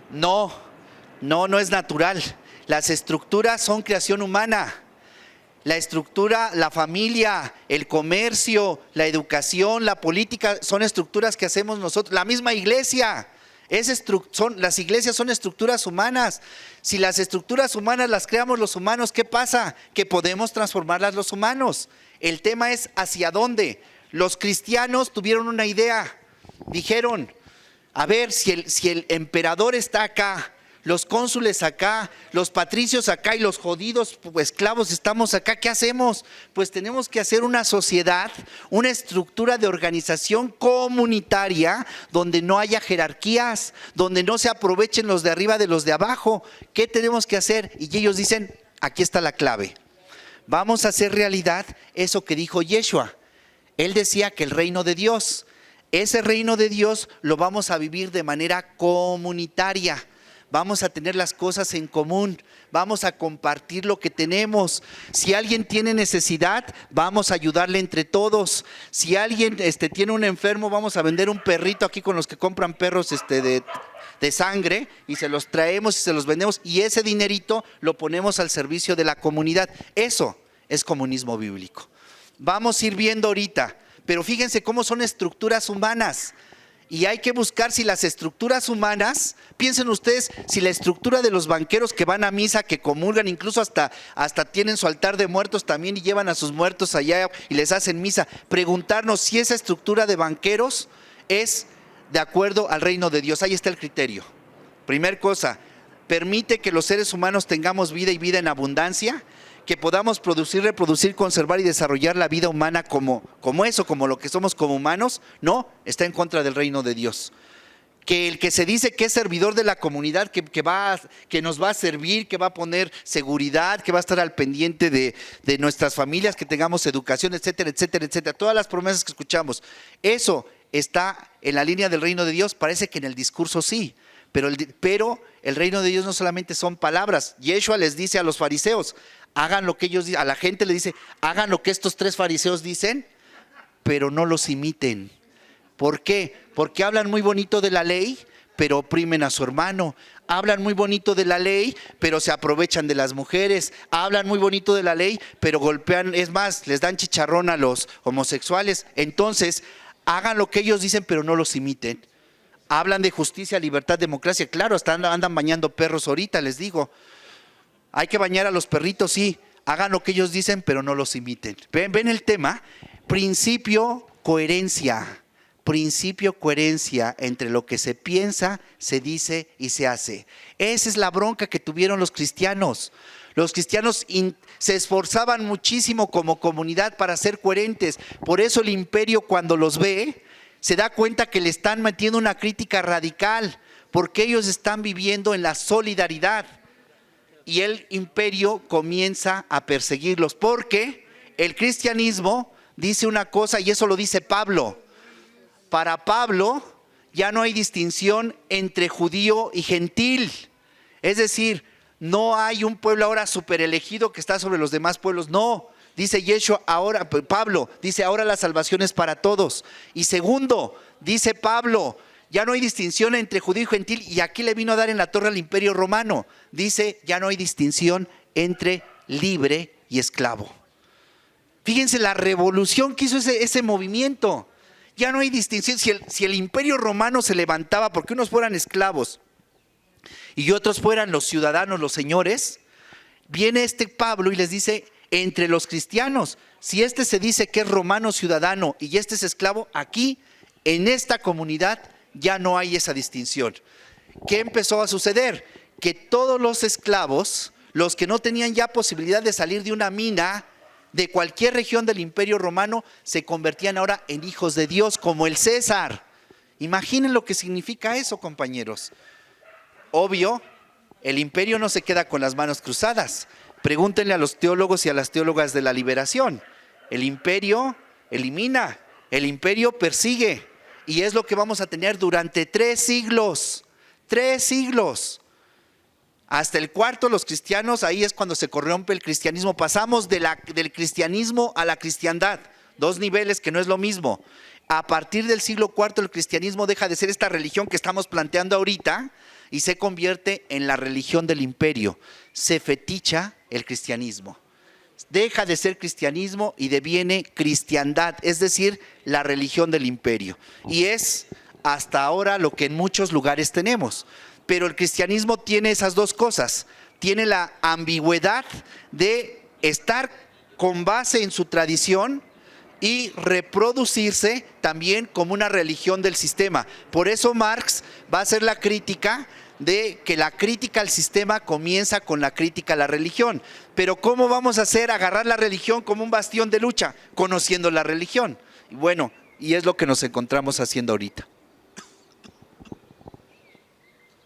No es natural. Las estructuras son creación humana. La estructura, la familia, el comercio, la educación, la política, son estructuras que hacemos nosotros. La misma iglesia, las iglesias son estructuras humanas. Si las estructuras humanas las creamos los humanos, ¿qué pasa? Que podemos transformarlas los humanos. El tema es hacia dónde. Los cristianos tuvieron una idea. Dijeron, a ver, si el emperador está acá, los cónsules acá, los patricios acá y los jodidos esclavos estamos acá, ¿qué hacemos? Pues tenemos que hacer una sociedad, una estructura de organización comunitaria donde no haya jerarquías, donde no se aprovechen los de arriba de los de abajo. ¿Qué tenemos que hacer? Y ellos dicen, aquí está la clave. Vamos a hacer realidad eso que dijo Yeshua. Él decía que el reino de Dios, ese reino de Dios lo vamos a vivir de manera comunitaria. Vamos a tener las cosas en común, vamos a compartir lo que tenemos. Si alguien tiene necesidad, vamos a ayudarle entre todos. Si alguien tiene un enfermo, vamos a vender un perrito aquí con los que compran perros de sangre y se los traemos y se los vendemos y ese dinerito lo ponemos al servicio de la comunidad. Eso es comunismo bíblico. Vamos a ir viendo ahorita, pero fíjense cómo son estructuras humanas. Y hay que buscar si las estructuras humanas, piensen ustedes, si la estructura de los banqueros que van a misa, que comulgan, incluso hasta tienen su altar de muertos también y llevan a sus muertos allá y les hacen misa, preguntarnos si esa estructura de banqueros es de acuerdo al reino de Dios. Ahí está el criterio. Primer cosa, permite que los seres humanos tengamos vida y vida en abundancia, que podamos producir, reproducir, conservar y desarrollar la vida humana como eso, como lo que somos como humanos. No, está en contra del reino de Dios. Que el que se dice que es servidor de la comunidad, que nos va a servir, que va a poner seguridad, que va a estar al pendiente de nuestras familias, que tengamos educación, etcétera, etcétera, etcétera. Todas las promesas que escuchamos, eso está en la línea del reino de Dios. Parece que en el discurso sí, pero el reino de Dios no solamente son palabras. Yeshua les dice a los fariseos, hagan lo que ellos dicen. A la gente le dice, hagan lo que estos 3 fariseos dicen, pero no los imiten. ¿Por qué? Porque hablan muy bonito de la ley, pero oprimen a su hermano. Hablan muy bonito de la ley, pero se aprovechan de las mujeres. Hablan muy bonito de la ley, pero golpean, es más, les dan chicharrón a los homosexuales. Entonces, hagan lo que ellos dicen, pero no los imiten. Hablan de justicia, libertad, democracia. Claro, hasta andan bañando perros ahorita, les digo. Hay que bañar a los perritos, sí. Hagan lo que ellos dicen, pero no los imiten. ¿Ven el tema? Principio, coherencia. Principio, coherencia entre lo que se piensa, se dice y se hace. Esa es la bronca que tuvieron los cristianos. Los cristianos se esforzaban muchísimo como comunidad para ser coherentes. Por eso el imperio, cuando los ve, se da cuenta que le están metiendo una crítica radical, porque ellos están viviendo en la solidaridad. Y el imperio comienza a perseguirlos, porque el cristianismo dice una cosa, y eso lo dice Pablo. Para Pablo ya no hay distinción entre judío y gentil. Es decir, no hay un pueblo ahora superelegido que está sobre los demás pueblos. No, dice Yeshua, ahora, Pablo dice, ahora la salvación es para todos. Y segundo, dice Pablo, ya no hay distinción entre judío y gentil, y aquí le vino a dar en la torre al imperio romano. Dice, ya no hay distinción entre libre y esclavo. Fíjense la revolución que hizo ese movimiento. Ya no hay distinción. Si el imperio romano se levantaba porque unos fueran esclavos y otros fueran los ciudadanos, los señores, viene este Pablo y les dice, entre los cristianos, si este se dice que es romano ciudadano y este es esclavo, aquí, en esta comunidad, ya no hay esa distinción. ¿Qué empezó a suceder? Que todos los esclavos, los que no tenían ya posibilidad de salir de una mina de cualquier región del imperio romano, se convertían ahora en hijos de Dios, como el César. Imaginen lo que significa eso, compañeros. Obvio, el imperio no se queda con las manos cruzadas. Pregúntenle a los teólogos y a las teólogas de la liberación. El imperio elimina, el imperio persigue. Y es lo que vamos a tener durante 3 siglos. 3 siglos. Hasta el 4, los cristianos, ahí es cuando se corrompe el cristianismo. Pasamos del cristianismo a la cristiandad. 2 niveles que no es lo mismo. A partir del siglo IV, el cristianismo deja de ser esta religión que estamos planteando ahorita y se convierte en la religión del imperio. Se feticha el cristianismo. Deja de ser cristianismo y deviene cristiandad, es decir, la religión del imperio. Y es hasta ahora lo que en muchos lugares tenemos. Pero el cristianismo tiene esas 2 cosas. Tiene la ambigüedad de estar con base en su tradición y reproducirse también como una religión del sistema. Por eso Marx va a hacer la crítica de que la crítica al sistema comienza con la crítica a la religión. Pero ¿cómo vamos a hacer? Agarrar la religión como un bastión de lucha, conociendo la religión. Y bueno, y es lo que nos encontramos haciendo ahorita.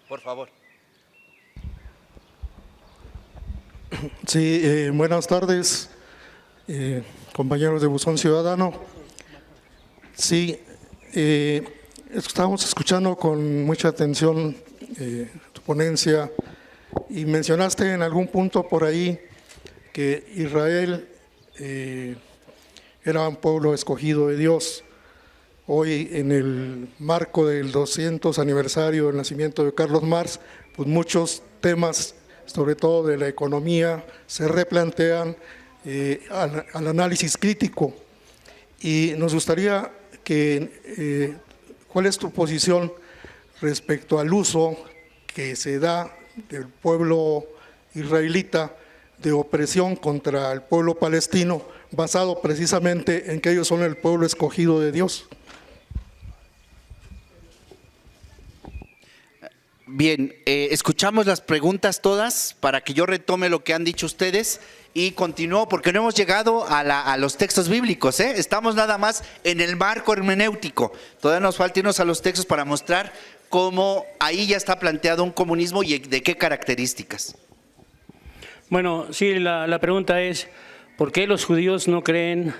Por favor. Sí, buenas tardes, compañeros de Buzón Ciudadano. Sí, estamos escuchando con mucha atención tu ponencia y mencionaste en algún punto por ahí que Israel era un pueblo escogido de Dios. Hoy, en el marco del 200 aniversario del nacimiento de Carlos Marx, pues muchos temas, sobre todo de la economía, se replantean al análisis crítico. Y nos gustaría que ¿Cuál es tu posición respecto al uso que se da del pueblo israelita de opresión contra el pueblo palestino, basado precisamente en que ellos son el pueblo escogido de Dios? Bien, escuchamos las preguntas todas para que yo retome lo que han dicho ustedes y continúo porque no hemos llegado a los textos bíblicos, ¿eh? Estamos nada más en el marco hermenéutico. Todavía nos falta irnos a los textos para mostrar cómo ahí ya está planteado un comunismo y de qué características. Bueno, sí, la pregunta es, ¿por qué los judíos no creen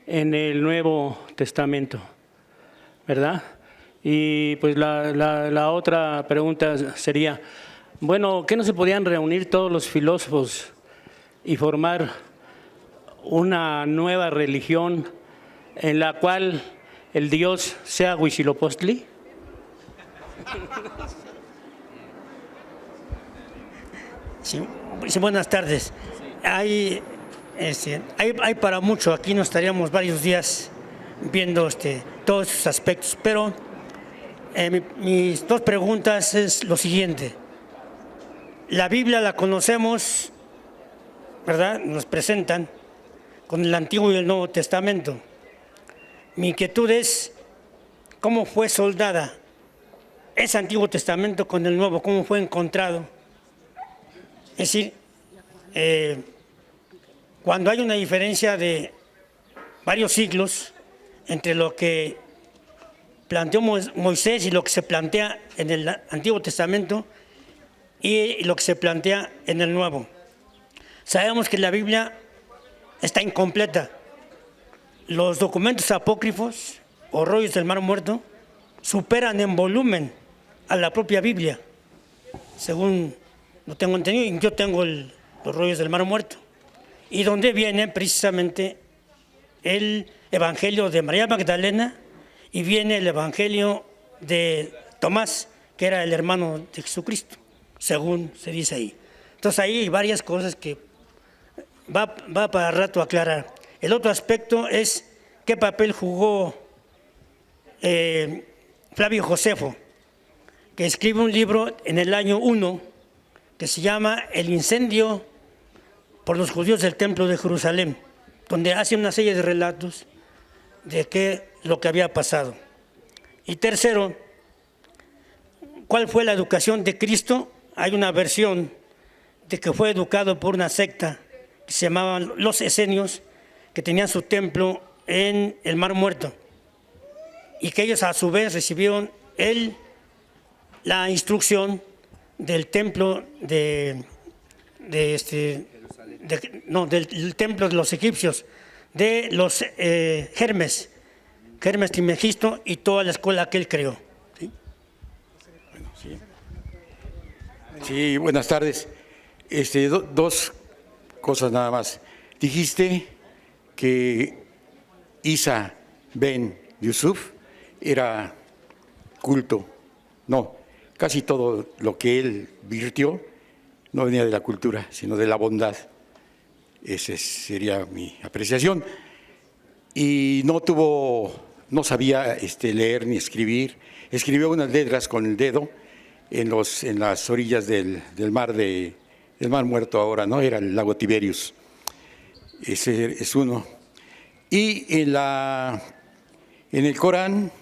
en el Nuevo Testamento? ¿Verdad? Y pues la otra pregunta sería, bueno, ¿qué no se podían reunir todos los filósofos y formar una nueva religión en la cual el Dios sea Huitzilopochtli? Sí, buenas tardes. Hay para mucho, aquí nos estaríamos varios días viendo todos esos aspectos, pero mis dos preguntas es lo siguiente. La Biblia la conocemos, ¿verdad? Nos presentan con el Antiguo y el Nuevo Testamento. Mi inquietud es cómo fue soldada ese Antiguo Testamento con el Nuevo, cómo fue encontrado. Es decir, cuando hay una diferencia de varios siglos entre lo que planteó Moisés y lo que se plantea en el Antiguo Testamento y lo que se plantea en el Nuevo. Sabemos que la Biblia está incompleta. Los documentos apócrifos o rollos del Mar Muerto superan en volumen a la propia Biblia, según lo tengo entendido, y yo tengo los rollos del Mar Muerto, y donde viene precisamente el Evangelio de María Magdalena y viene el Evangelio de Tomás, que era el hermano de Jesucristo, según se dice ahí. Entonces ahí hay varias cosas que va para rato a aclarar. El otro aspecto es qué papel jugó Flavio Josefo, que escribe un libro en el año 1 que se llama El incendio por los judíos del templo de Jerusalén, donde hace una serie de relatos de lo que había pasado. Y tercero, ¿cuál fue la educación de Cristo? Hay una versión de que fue educado por una secta que se llamaban los esenios, que tenían su templo en el Mar Muerto, y que ellos a su vez recibieron la instrucción del templo del templo de los egipcios, de los Hermes Trismegisto y toda la escuela que él creó. ¿Sí? Bueno, sí, buenas tardes. Dos cosas nada más. Dijiste que Isa ben Yusuf era culto. No, casi todo lo que él virtió no venía de la cultura, sino de la bondad. Esa sería mi apreciación. Y no sabía leer ni escribir. Escribió unas letras con el dedo en las orillas del Mar Muerto ahora, ¿no? Era el lago Tiberius. Ese es uno. Y en el Corán,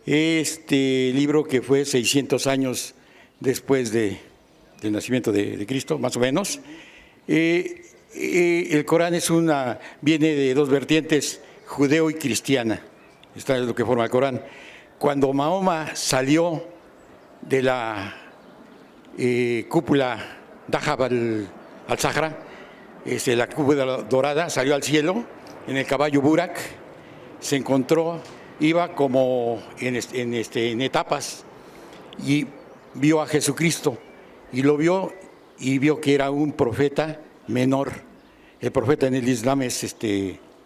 este libro que fue 600 años después del nacimiento de Cristo, más o menos, el Corán viene de dos vertientes, judeo y cristiana. Esta es lo que forma el Corán. Cuando Mahoma salió de la cúpula Dahab al-Sahra, la cúpula dorada, salió al cielo en el caballo Burak, se encontró, iba como en etapas y vio a Jesucristo y lo vio y vio que era un profeta menor. El profeta en el Islam es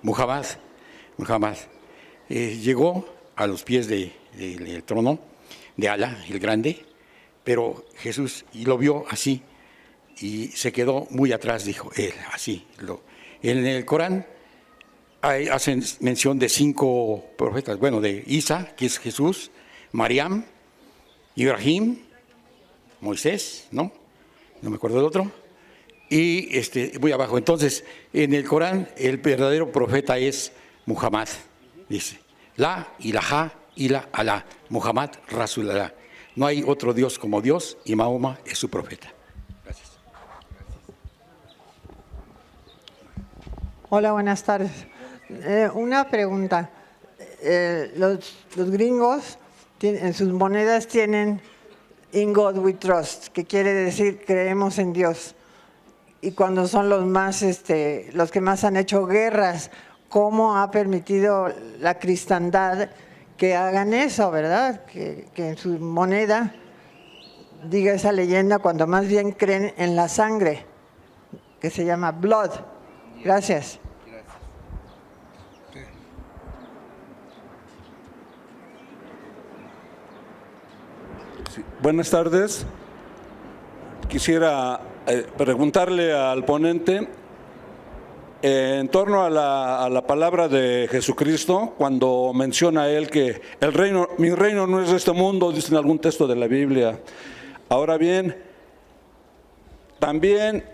Muhammad. Llegó a los pies del trono de Alá, el grande, pero Jesús, y lo vio así, y se quedó muy atrás, dijo él, así. En el Corán ahí hacen mención de 5 profetas, bueno, de Isa, que es Jesús, Mariam, Ibrahim, Moisés, ¿no? No me acuerdo del otro. Y voy abajo. Entonces, en el Corán, el verdadero profeta es Muhammad, dice. La ilaha illa Allah, Muhammad Rasulullah. No hay otro Dios como Dios y Mahoma es su profeta. Gracias. Hola, buenas tardes. Una pregunta. Los gringos en sus monedas tienen "In God we trust", que quiere decir creemos en Dios. Y cuando son los que más han hecho guerras, ¿cómo ha permitido la cristandad que hagan eso, verdad? Que en su moneda diga esa leyenda cuando más bien creen en la sangre, que se llama blood. Gracias. Sí. Buenas tardes. Quisiera preguntarle al ponente en torno a la palabra de Jesucristo, cuando menciona él que mi reino no es de este mundo, dice en algún texto de la Biblia. Ahora bien, también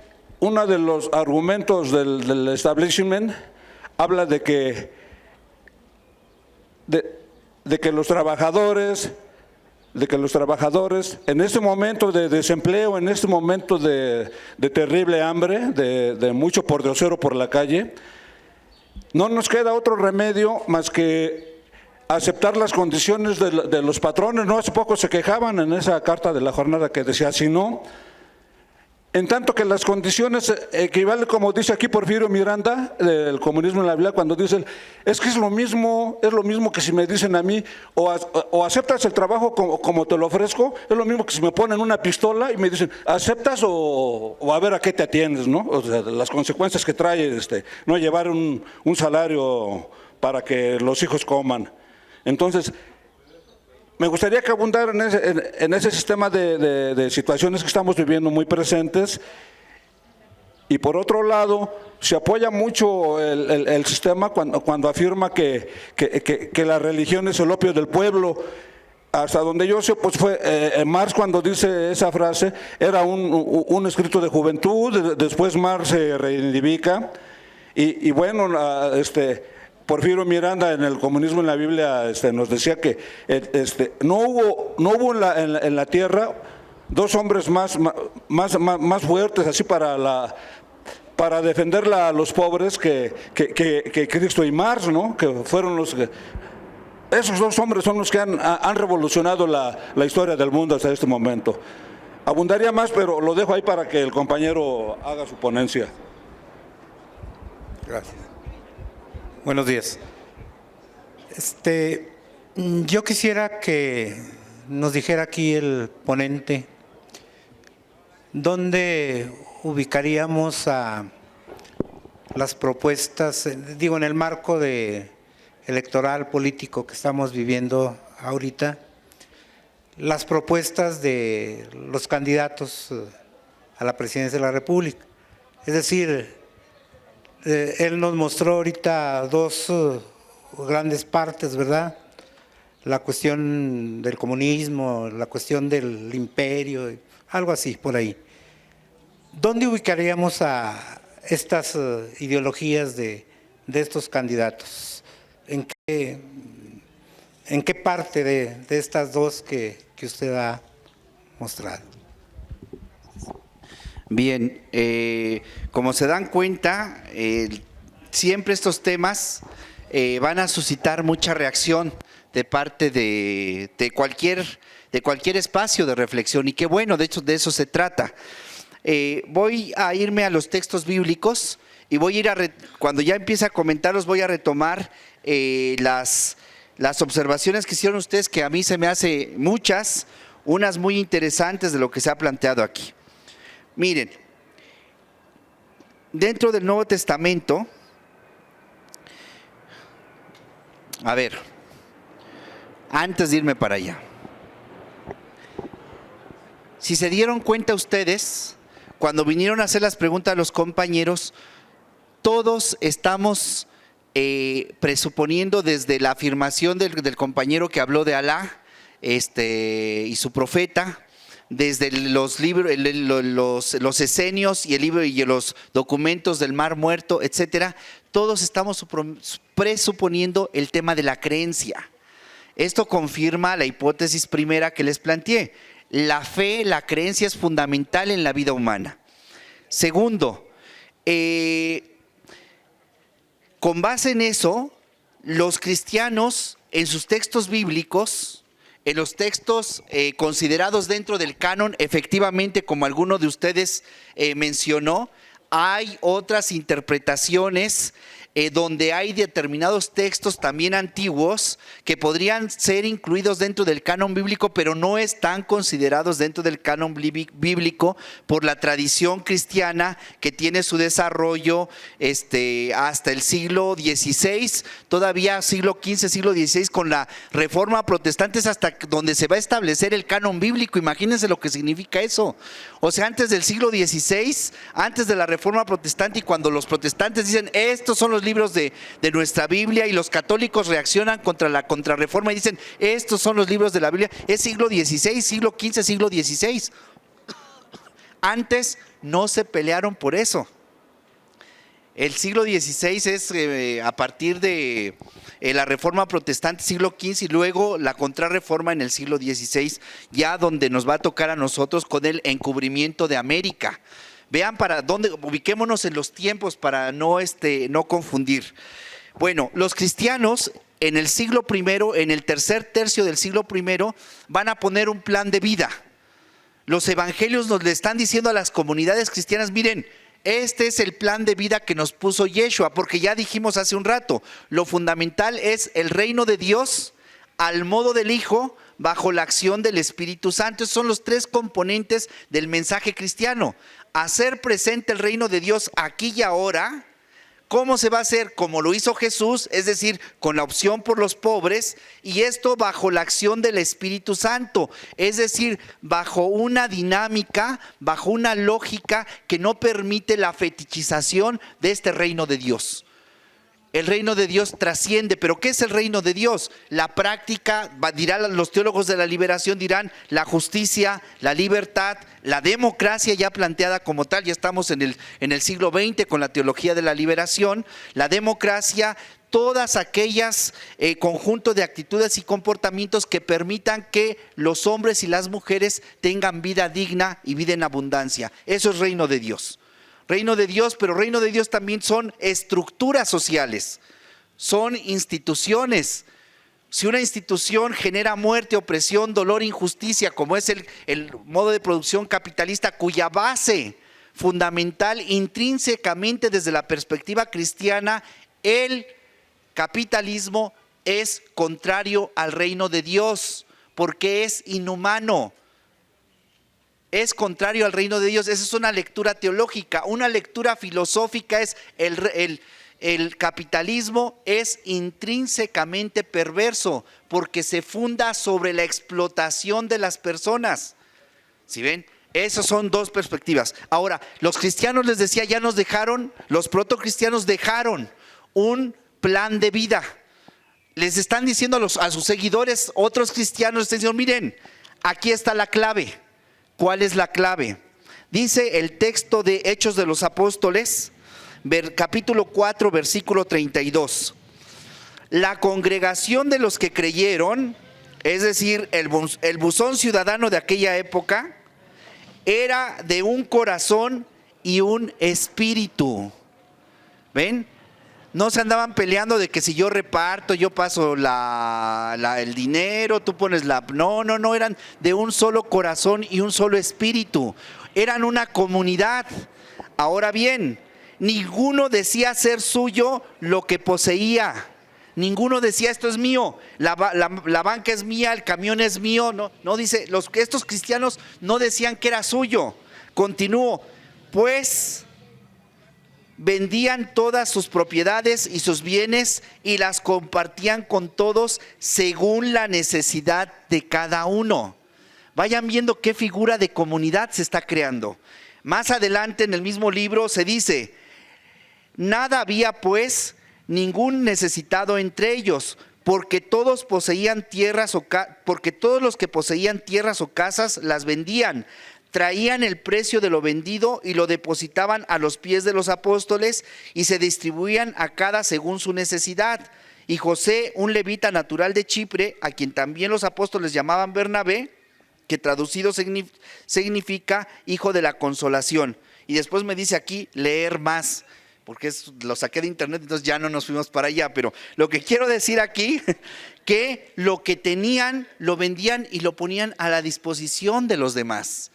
uno de los argumentos del establishment habla de que los trabajadores en este momento de desempleo, en este momento de terrible hambre, de mucho pordiosero por la calle, no nos queda otro remedio más que aceptar las condiciones de los patrones. No hace poco se quejaban en esa carta de la jornada que decía, si no, en tanto que las condiciones equivalen, como dice aquí Porfirio Miranda, del comunismo en la Biblia, cuando dice, es que es lo mismo que si me dicen a mí, o aceptas el trabajo como te lo ofrezco, es lo mismo que si me ponen una pistola y me dicen, aceptas o a ver a qué te atiendes, ¿no? O sea, las consecuencias que trae no llevar un salario para que los hijos coman. Entonces, me gustaría que abundara en ese sistema de situaciones que estamos viviendo muy presentes. Y por otro lado, se apoya mucho el sistema cuando afirma que la religión es el opio del pueblo. Hasta donde yo sé, pues fue Marx cuando dice esa frase, era un escrito de juventud, después Marx se reivindica. Y bueno, Porfirio Miranda en el comunismo en la Biblia nos decía que no hubo en la tierra dos hombres más fuertes así para defender a los pobres que Cristo y Marx, ¿no? Que fueron esos dos hombres son los que han revolucionado la historia del mundo hasta este momento. Abundaría más, pero lo dejo ahí para que el compañero haga su ponencia. Gracias. Buenos días. Yo quisiera que nos dijera aquí el ponente dónde ubicaríamos a las propuestas, digo, en el marco electoral político que estamos viviendo ahorita, las propuestas de los candidatos a la presidencia de la República. Es decir, él nos mostró ahorita dos grandes partes, ¿verdad? La cuestión del comunismo, la cuestión del imperio, algo así por ahí. ¿Dónde ubicaríamos a estas ideologías de estos candidatos? ¿En qué parte de estas dos que usted ha mostrado? Bien, como se dan cuenta, siempre estos temas van a suscitar mucha reacción de parte de cualquier espacio de reflexión, y qué bueno, de hecho de eso se trata. Voy a irme a los textos bíblicos y voy a ir cuando ya empiece a comentarlos voy a retomar las observaciones que hicieron ustedes, que a mí se me hace muchas, unas muy interesantes de lo que se ha planteado aquí. Miren, dentro del Nuevo Testamento, a ver, antes de irme para allá, si se dieron cuenta ustedes, cuando vinieron a hacer las preguntas a los compañeros, todos estamos presuponiendo desde la afirmación del compañero que habló de Alá y su profeta, desde los libros, los esenios y el libro y los documentos del Mar Muerto, etcétera, todos estamos presuponiendo el tema de la creencia. Esto confirma la hipótesis primera que les planteé. La fe, la creencia es fundamental en la vida humana. Segundo, con base en eso, los cristianos en sus textos bíblicos, en los textos considerados dentro del canon, efectivamente, como alguno de ustedes mencionó, hay otras interpretaciones donde hay determinados textos también antiguos que podrían ser incluidos dentro del canon bíblico, pero no están considerados dentro del canon bíblico por la tradición cristiana que tiene su desarrollo hasta el siglo XVI, todavía siglo XV, siglo XVI, con la Reforma Protestante es hasta donde se va a establecer el canon bíblico. Imagínense lo que significa eso. O sea, antes del siglo XVI, antes de la Reforma Protestante, y cuando los protestantes dicen, estos son los libros de nuestra Biblia, y los católicos reaccionan contra la contrarreforma y dicen, estos son los libros de la Biblia, es siglo XVI, siglo XV, siglo XVI. Antes no se pelearon por eso. El siglo XVI es a partir de la Reforma Protestante, siglo XV, y luego la contrarreforma en el siglo XVI, ya donde nos va a tocar a nosotros con el encubrimiento de América. Vean para dónde, ubiquémonos en los tiempos para no confundir. Bueno, los cristianos en el siglo I, en el tercer tercio del siglo I, van a poner un plan de vida. Los evangelios nos le están diciendo a las comunidades cristianas, miren, este es el plan de vida que nos puso Yeshua, porque ya dijimos hace un rato, lo fundamental es el reino de Dios al modo del Hijo, bajo la acción del Espíritu Santo. Esos son los tres componentes del mensaje cristiano. Hacer presente el reino de Dios aquí y ahora. ¿Cómo se va a hacer? Como lo hizo Jesús, es decir, con la opción por los pobres, y esto bajo la acción del Espíritu Santo, es decir, bajo una dinámica, bajo una lógica que no permite la fetichización de este reino de Dios. El reino de Dios trasciende, pero ¿qué es el reino de Dios? La práctica, dirán los teólogos de la liberación, dirán la justicia, la libertad, la democracia ya planteada como tal, ya estamos en el siglo XX con la teología de la liberación, la democracia, todas aquellas conjuntos de actitudes y comportamientos que permitan que los hombres y las mujeres tengan vida digna y vida en abundancia. Eso es reino de Dios. Reino de Dios, pero reino de Dios también son estructuras sociales, son instituciones. Si una institución genera muerte, opresión, dolor, injusticia, como es el modo de producción capitalista, cuya base fundamental intrínsecamente desde la perspectiva cristiana, el capitalismo es contrario al reino de Dios, porque es inhumano. Es contrario al reino de Dios. Esa es una lectura teológica. Una lectura filosófica es el capitalismo es intrínsecamente perverso porque se funda sobre la explotación de las personas. ¿Sí ven? Esas son dos perspectivas. Ahora, los cristianos, les decía, ya nos dejaron, los protocristianos dejaron un plan de vida. Les están diciendo a sus seguidores, otros cristianos, están diciendo, miren, aquí está la clave. ¿Cuál es la clave? Dice el texto de Hechos de los Apóstoles, capítulo 4, versículo 32. La congregación de los que creyeron, es decir, el buzón ciudadano de aquella época, era de un corazón y un espíritu. ¿Ven? No se andaban peleando de que si yo reparto, yo paso el dinero, tú pones la... No, eran de un solo corazón y un solo espíritu. Eran una comunidad. Ahora bien, ninguno decía ser suyo lo que poseía. Ninguno decía esto es mío, la banca es mía, el camión es mío. No dice, estos cristianos no decían que era suyo. Continúo, pues... vendían todas sus propiedades y sus bienes y las compartían con todos según la necesidad de cada uno. Vayan viendo qué figura de comunidad se está creando. Más adelante en el mismo libro se dice, nada había pues ningún necesitado entre ellos, porque todos porque todos los que poseían tierras o casas las vendían, traían el precio de lo vendido y lo depositaban a los pies de los apóstoles y se distribuían a cada según su necesidad. Y José, un levita natural de Chipre, a quien también los apóstoles llamaban Bernabé, que traducido significa hijo de la consolación. Y después me dice aquí leer más, porque lo saqué de internet, entonces ya no nos fuimos para allá. Pero lo que quiero decir aquí, que lo que tenían lo vendían y lo ponían a la disposición de los demás.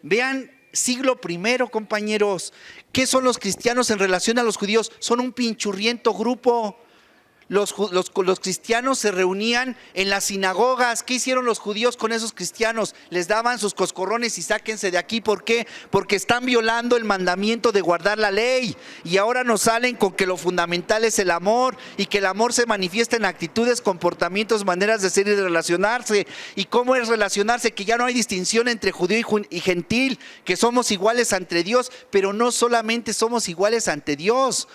Vean, siglo I, compañeros, ¿qué son los cristianos en relación a los judíos? Son un pinchurriento grupo. Los cristianos se reunían en las sinagogas. ¿Qué hicieron los judíos con esos cristianos? Les daban sus coscorrones y sáquense de aquí. ¿Por qué? Porque están violando el mandamiento de guardar la ley. Y ahora nos salen con que lo fundamental es el amor y que el amor se manifiesta en actitudes, comportamientos, maneras de ser y de relacionarse. ¿Y cómo es relacionarse? Que ya no hay distinción entre judío y gentil, que somos iguales ante Dios, pero no solamente somos iguales ante Dios.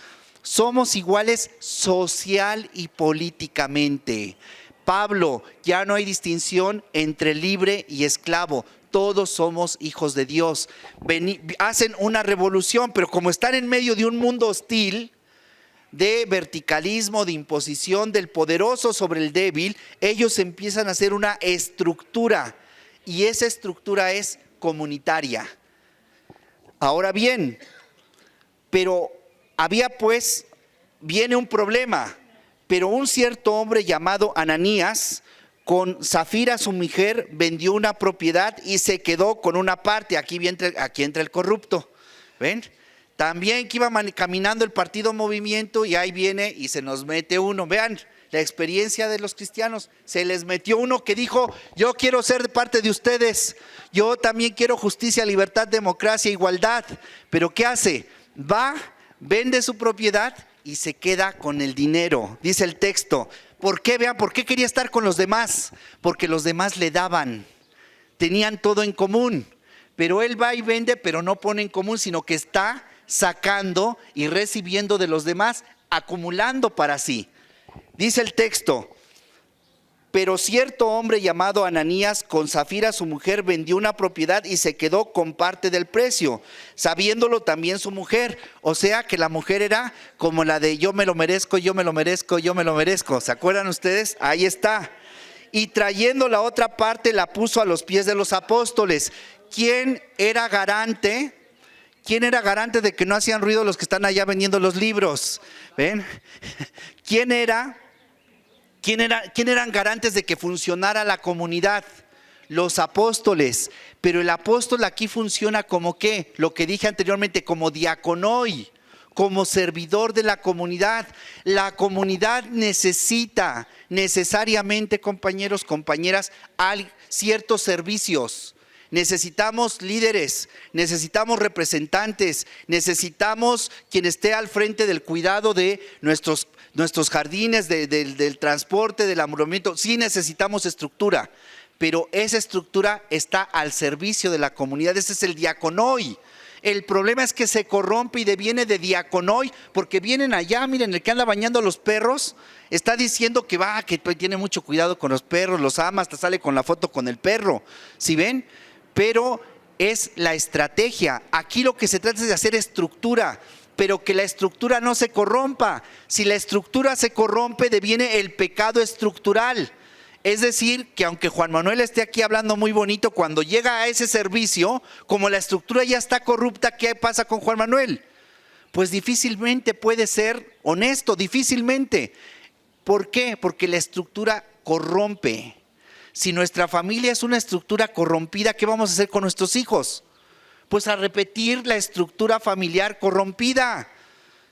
Somos iguales social y políticamente. Pablo, ya no hay distinción entre libre y esclavo. Todos somos hijos de Dios. Hacen una revolución, pero como están en medio de un mundo hostil, de verticalismo, de imposición del poderoso sobre el débil, ellos empiezan a hacer una estructura. Y esa estructura es comunitaria. Ahora bien, pero viene un problema, pero un cierto hombre llamado Ananías, con Zafira su mujer, vendió una propiedad y se quedó con una parte. Aquí entra el corrupto, ¿ven? También que iba caminando el partido Movimiento y ahí viene y se nos mete uno. Vean la experiencia de los cristianos. Se les metió uno que dijo: yo quiero ser de parte de ustedes, yo también quiero justicia, libertad, democracia, igualdad. Pero ¿qué hace? Va, vende su propiedad y se queda con el dinero. Dice el texto. ¿Por qué? Vean, ¿por qué quería estar con los demás? Porque los demás le daban. Tenían todo en común. Pero él va y vende, pero no pone en común, sino que está sacando y recibiendo de los demás, acumulando para sí. Dice el texto: pero cierto hombre llamado Ananías, con Zafira su mujer, vendió una propiedad y se quedó con parte del precio, sabiéndolo también su mujer. O sea que la mujer era como la de yo me lo merezco, yo me lo merezco, yo me lo merezco. ¿Se acuerdan ustedes? Ahí está. Y trayendo la otra parte la puso a los pies de los apóstoles. ¿Quién era garante? ¿Quién era garante de que no hacían ruido los que están allá vendiendo los libros? ¿Ven? ¿Quién eran garantes de que funcionara la comunidad? Los apóstoles. Pero el apóstol aquí funciona como ¿qué? Lo que dije anteriormente, como diaconoi, como servidor de la comunidad. La comunidad necesita necesariamente, compañeros, compañeras, ciertos servicios. Necesitamos líderes, necesitamos representantes, necesitamos quien esté al frente del cuidado de nuestros jardines, del transporte, del amuramiento. Sí necesitamos estructura, pero esa estructura está al servicio de la comunidad. Ese es el diaconoi. El problema es que se corrompe y deviene de diaconoi, porque vienen allá, miren, el que anda bañando a los perros, está diciendo que tiene mucho cuidado con los perros, los ama, hasta sale con la foto con el perro. ¿Sí ven? Pero es la estrategia. Aquí lo que se trata es de hacer estructura, pero que la estructura no se corrompa. Si la estructura se corrompe, deviene el pecado estructural. Es decir, que aunque Juan Manuel esté aquí hablando muy bonito, cuando llega a ese servicio, como la estructura ya está corrupta, ¿qué pasa con Juan Manuel? Pues difícilmente puede ser honesto, difícilmente. ¿Por qué? Porque la estructura corrompe. Si nuestra familia es una estructura corrompida, ¿qué vamos a hacer con nuestros hijos? Pues a repetir la estructura familiar corrompida.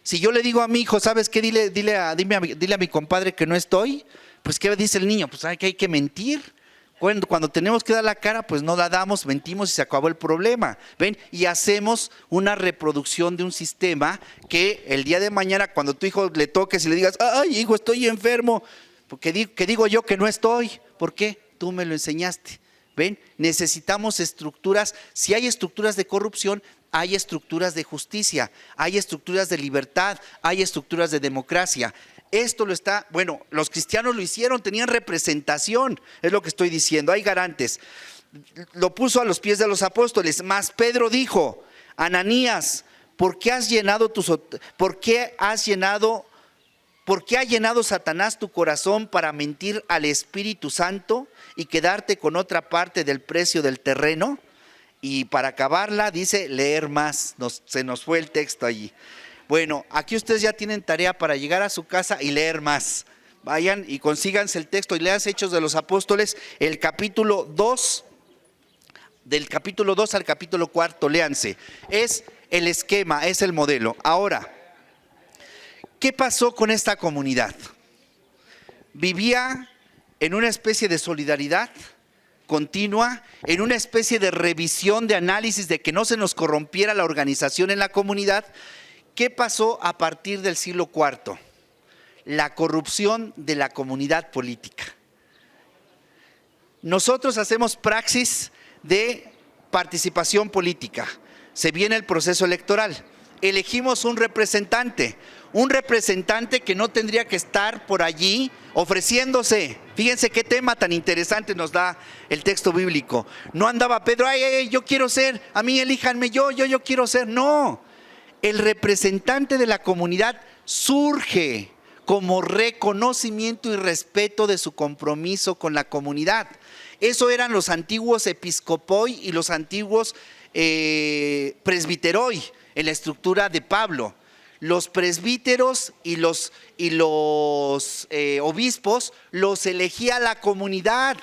Si yo le digo a mi hijo, ¿sabes qué? Dile a mi compadre que no estoy. Pues ¿qué dice el niño? Pues hay que mentir. Cuando tenemos que dar la cara, pues no la damos, mentimos y se acabó el problema. ¿Ven? Y hacemos una reproducción de un sistema que el día de mañana, cuando tu hijo le toques y le digas: ay, hijo, estoy enfermo, porque digo yo que no estoy. ¿Por qué? Tú me lo enseñaste. ¿Ven? Necesitamos estructuras. Si hay estructuras de corrupción, hay estructuras de justicia, hay estructuras de libertad, hay estructuras de democracia. Esto lo está, bueno, los cristianos lo hicieron, tenían representación, es lo que estoy diciendo, hay garantes. Lo puso a los pies de los apóstoles, mas Pedro dijo: Ananías, ¿por qué ha llenado Satanás tu corazón para mentir al Espíritu Santo y quedarte con otra parte del precio del terreno? Y para acabarla dice leer más, se nos fue el texto allí. Bueno, aquí ustedes ya tienen tarea para llegar a su casa y leer más. Vayan y consíganse el texto y lean Hechos de los Apóstoles, el capítulo 2, del capítulo 2 al capítulo 4, léanse. Es el esquema, es el modelo. Ahora, ¿qué pasó con esta comunidad? Vivía en una especie de solidaridad continua, en una especie de revisión, de análisis de que no se nos corrompiera la organización en la comunidad. ¿Qué pasó a partir del siglo IV? La corrupción de la comunidad política. Nosotros hacemos praxis de participación política. Se viene el proceso electoral. Elegimos un representante que no tendría que estar por allí ofreciéndose. Fíjense qué tema tan interesante nos da el texto bíblico. No andaba Pedro, ay, yo quiero ser, a mí elíjanme, yo quiero ser. No, el representante de la comunidad surge como reconocimiento y respeto de su compromiso con la comunidad. Eso eran los antiguos episcopoi y los antiguos presbiteroi en la estructura de Pablo. Los presbíteros y los obispos los elegía la comunidad,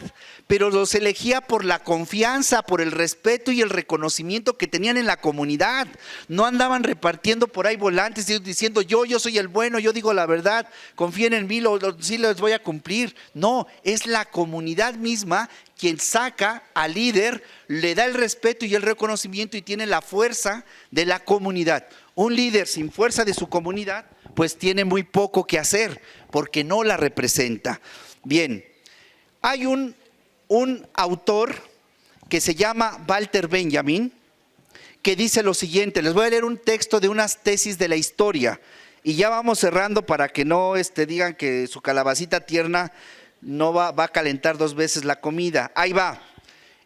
pero los elegía por la confianza, por el respeto y el reconocimiento que tenían en la comunidad. No andaban repartiendo por ahí volantes diciendo yo soy el bueno, yo digo la verdad, confíen en mí, sí les voy a cumplir. No, es la comunidad misma quien saca al líder, le da el respeto y el reconocimiento y tiene la fuerza de la comunidad. Un líder sin fuerza de su comunidad, pues tiene muy poco que hacer, porque no la representa. Bien, hay un autor que se llama Walter Benjamin, que dice lo siguiente. Les voy a leer un texto de unas tesis de la historia, y ya vamos cerrando para que no digan que su calabacita tierna no va a calentar 2 veces la comida. Ahí va.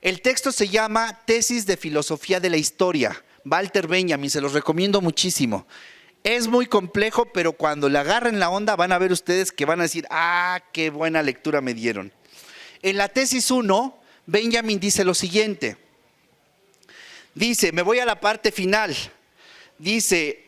El texto se llama Tesis de Filosofía de la Historia. Walter Benjamin, se los recomiendo muchísimo. Es muy complejo, pero cuando le agarren la onda van a ver ustedes que van a decir, qué buena lectura me dieron. En la tesis 1, Benjamin dice lo siguiente. Dice, me voy a la parte final. Dice,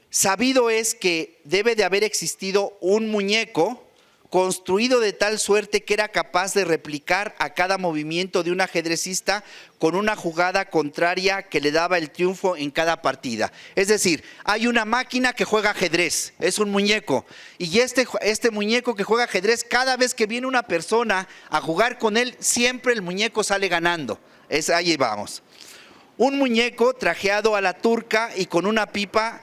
sabido es que debe de haber existido un muñeco construido de tal suerte que era capaz de replicar a cada movimiento de un ajedrecista con una jugada contraria que le daba el triunfo en cada partida. Es decir, hay una máquina que juega ajedrez, es un muñeco, y este muñeco que juega ajedrez, cada vez que viene una persona a jugar con él, siempre el muñeco sale ganando. Ahí vamos. Un muñeco trajeado a la turca y con una pipa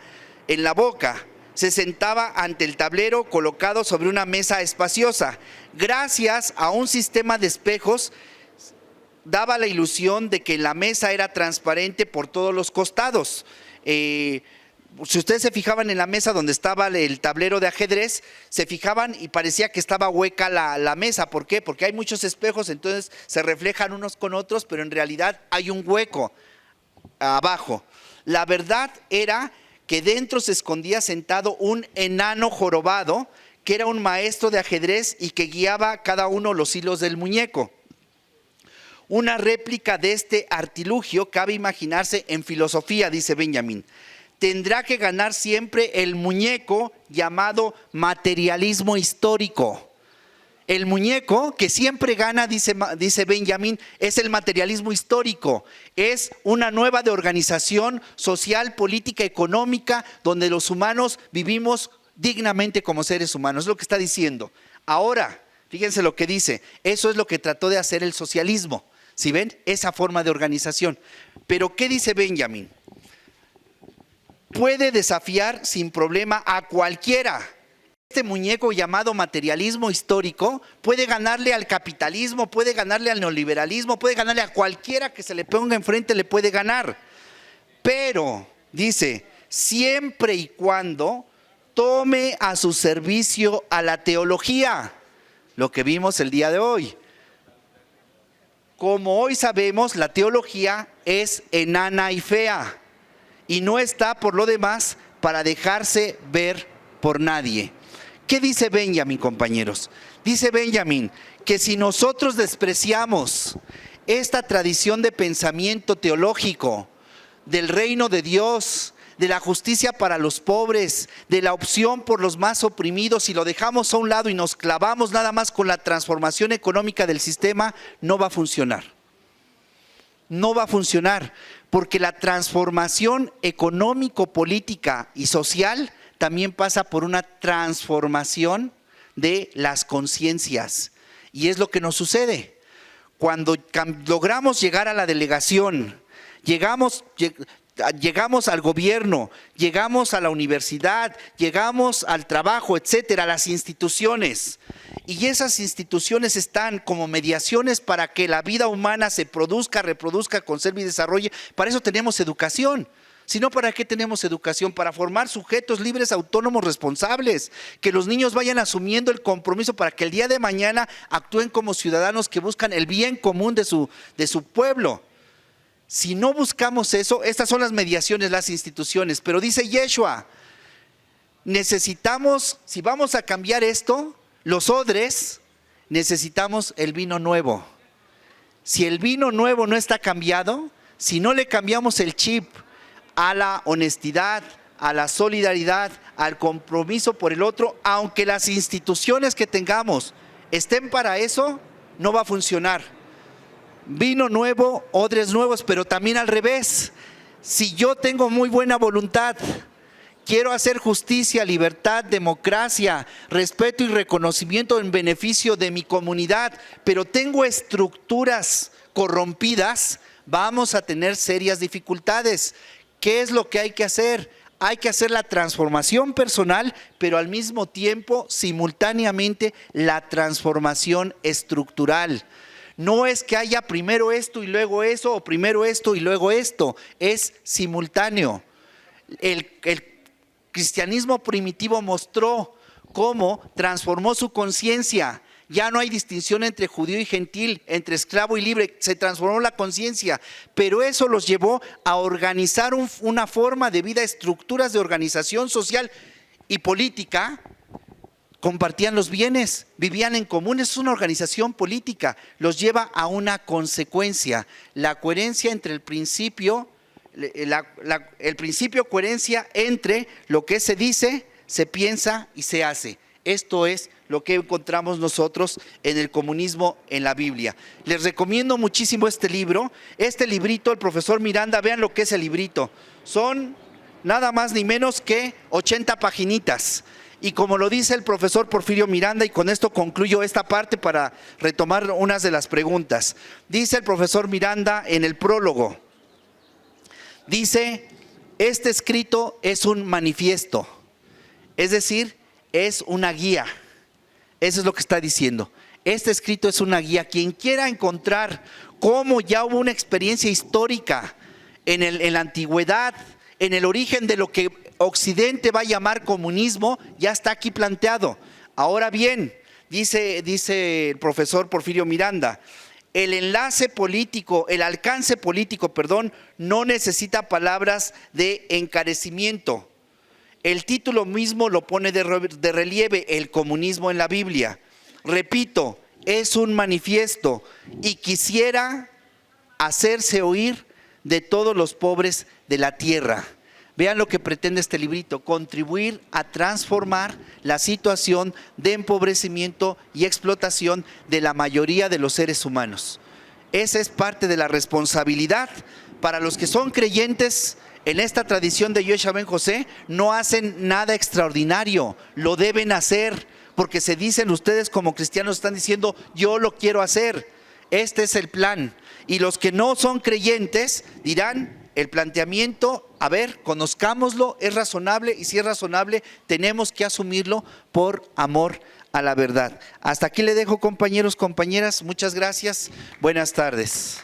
en la boca. Se sentaba ante el tablero colocado sobre una mesa espaciosa. Gracias a un sistema de espejos, daba la ilusión de que la mesa era transparente por todos los costados. Si ustedes se fijaban en la mesa donde estaba el tablero de ajedrez, se fijaban y parecía que estaba hueca la mesa. ¿Por qué? Porque hay muchos espejos, entonces se reflejan unos con otros, pero en realidad hay un hueco abajo. La verdad era que dentro se escondía sentado un enano jorobado, que era un maestro de ajedrez y que guiaba cada uno los hilos del muñeco. Una réplica de este artilugio cabe imaginarse en filosofía, dice Benjamin. Tendrá que ganar siempre el muñeco llamado materialismo histórico. El muñeco que siempre gana, dice Benjamin, es el materialismo histórico. Es una nueva de organización social, política, económica, donde los humanos vivimos dignamente como seres humanos. Es lo que está diciendo. Ahora, fíjense lo que dice. Eso es lo que trató de hacer el socialismo. ¿Sí ven? Esa forma de organización. Pero, ¿qué dice Benjamin? Puede desafiar sin problema a cualquiera. Este muñeco llamado materialismo histórico puede ganarle al capitalismo, puede ganarle al neoliberalismo, puede ganarle a cualquiera que se le ponga enfrente, le puede ganar. Pero, dice, siempre y cuando tome a su servicio a la teología, lo que vimos el día de hoy. Como hoy sabemos, la teología es enana y fea y no está por lo demás para dejarse ver por nadie. ¿Qué dice Benjamin, compañeros? Dice Benjamin que si nosotros despreciamos esta tradición de pensamiento teológico del reino de Dios, de la justicia para los pobres, de la opción por los más oprimidos, y lo dejamos a un lado y nos clavamos nada más con la transformación económica del sistema, no va a funcionar. No va a funcionar, porque la transformación económico, política y social también pasa por una transformación de las conciencias. Y es lo que nos sucede. Cuando logramos llegar a la delegación, llegamos al gobierno, llegamos a la universidad, llegamos al trabajo, etcétera, a las instituciones. Y esas instituciones están como mediaciones para que la vida humana se produzca, reproduzca, conserve y desarrolle. Para eso tenemos educación. Si no, ¿para qué tenemos educación? Para formar sujetos libres, autónomos, responsables. Que los niños vayan asumiendo el compromiso para que el día de mañana actúen como ciudadanos que buscan el bien común de su pueblo. Si no buscamos eso, estas son las mediaciones, las instituciones. Pero dice Yeshua, necesitamos, si vamos a cambiar esto, los odres, necesitamos el vino nuevo. Si el vino nuevo no está cambiado, si no le cambiamos el chip a la honestidad, a la solidaridad, al compromiso por el otro, aunque las instituciones que tengamos estén para eso, no va a funcionar. Vino nuevo, odres nuevos, pero también al revés. Si yo tengo muy buena voluntad, quiero hacer justicia, libertad, democracia, respeto y reconocimiento en beneficio de mi comunidad, pero tengo estructuras corrompidas, vamos a tener serias dificultades. ¿Qué es lo que hay que hacer? Hay que hacer la transformación personal, pero al mismo tiempo, simultáneamente, la transformación estructural. No es que haya primero esto y luego eso, o primero esto y luego esto. Es simultáneo. El cristianismo primitivo mostró cómo transformó su conciencia. Ya no hay distinción entre judío y gentil, entre esclavo y libre, se transformó la conciencia, pero eso los llevó a organizar una forma de vida, estructuras de organización social y política. Compartían los bienes, vivían en común, es una organización política, los lleva a una consecuencia, la coherencia entre el principio, el principio coherencia entre lo que se dice, se piensa y se hace. Esto es lo que encontramos nosotros en el comunismo en la Biblia. Les recomiendo muchísimo este libro, este librito, el profesor Miranda, vean lo que es el librito. Son nada más ni menos que 80 paginitas. Y como lo dice el profesor Porfirio Miranda, y con esto concluyo esta parte para retomar unas de las preguntas. Dice el profesor Miranda en el prólogo, dice, este escrito es un manifiesto, es decir, es una guía. Eso es lo que está diciendo. Este escrito es una guía. Quien quiera encontrar cómo ya hubo una experiencia histórica en la antigüedad, en el origen de lo que Occidente va a llamar comunismo, ya está aquí planteado. Ahora bien, dice el profesor Porfirio Miranda, el alcance político, no necesita palabras de encarecimiento. El título mismo lo pone de relieve, el comunismo en la Biblia. Repito, es un manifiesto y quisiera hacerse oír de todos los pobres de la tierra. Vean lo que pretende este librito, contribuir a transformar la situación de empobrecimiento y explotación de la mayoría de los seres humanos. Esa es parte de la responsabilidad. Para los que son creyentes en esta tradición de Yeshua Ben José, no hacen nada extraordinario, lo deben hacer, porque se dicen ustedes como cristianos, están diciendo, yo lo quiero hacer, este es el plan. Y los que no son creyentes dirán, el planteamiento, a ver, conozcámoslo, es razonable, y si es razonable, tenemos que asumirlo por amor a la verdad. Hasta aquí le dejo, compañeros, compañeras, muchas gracias, buenas tardes.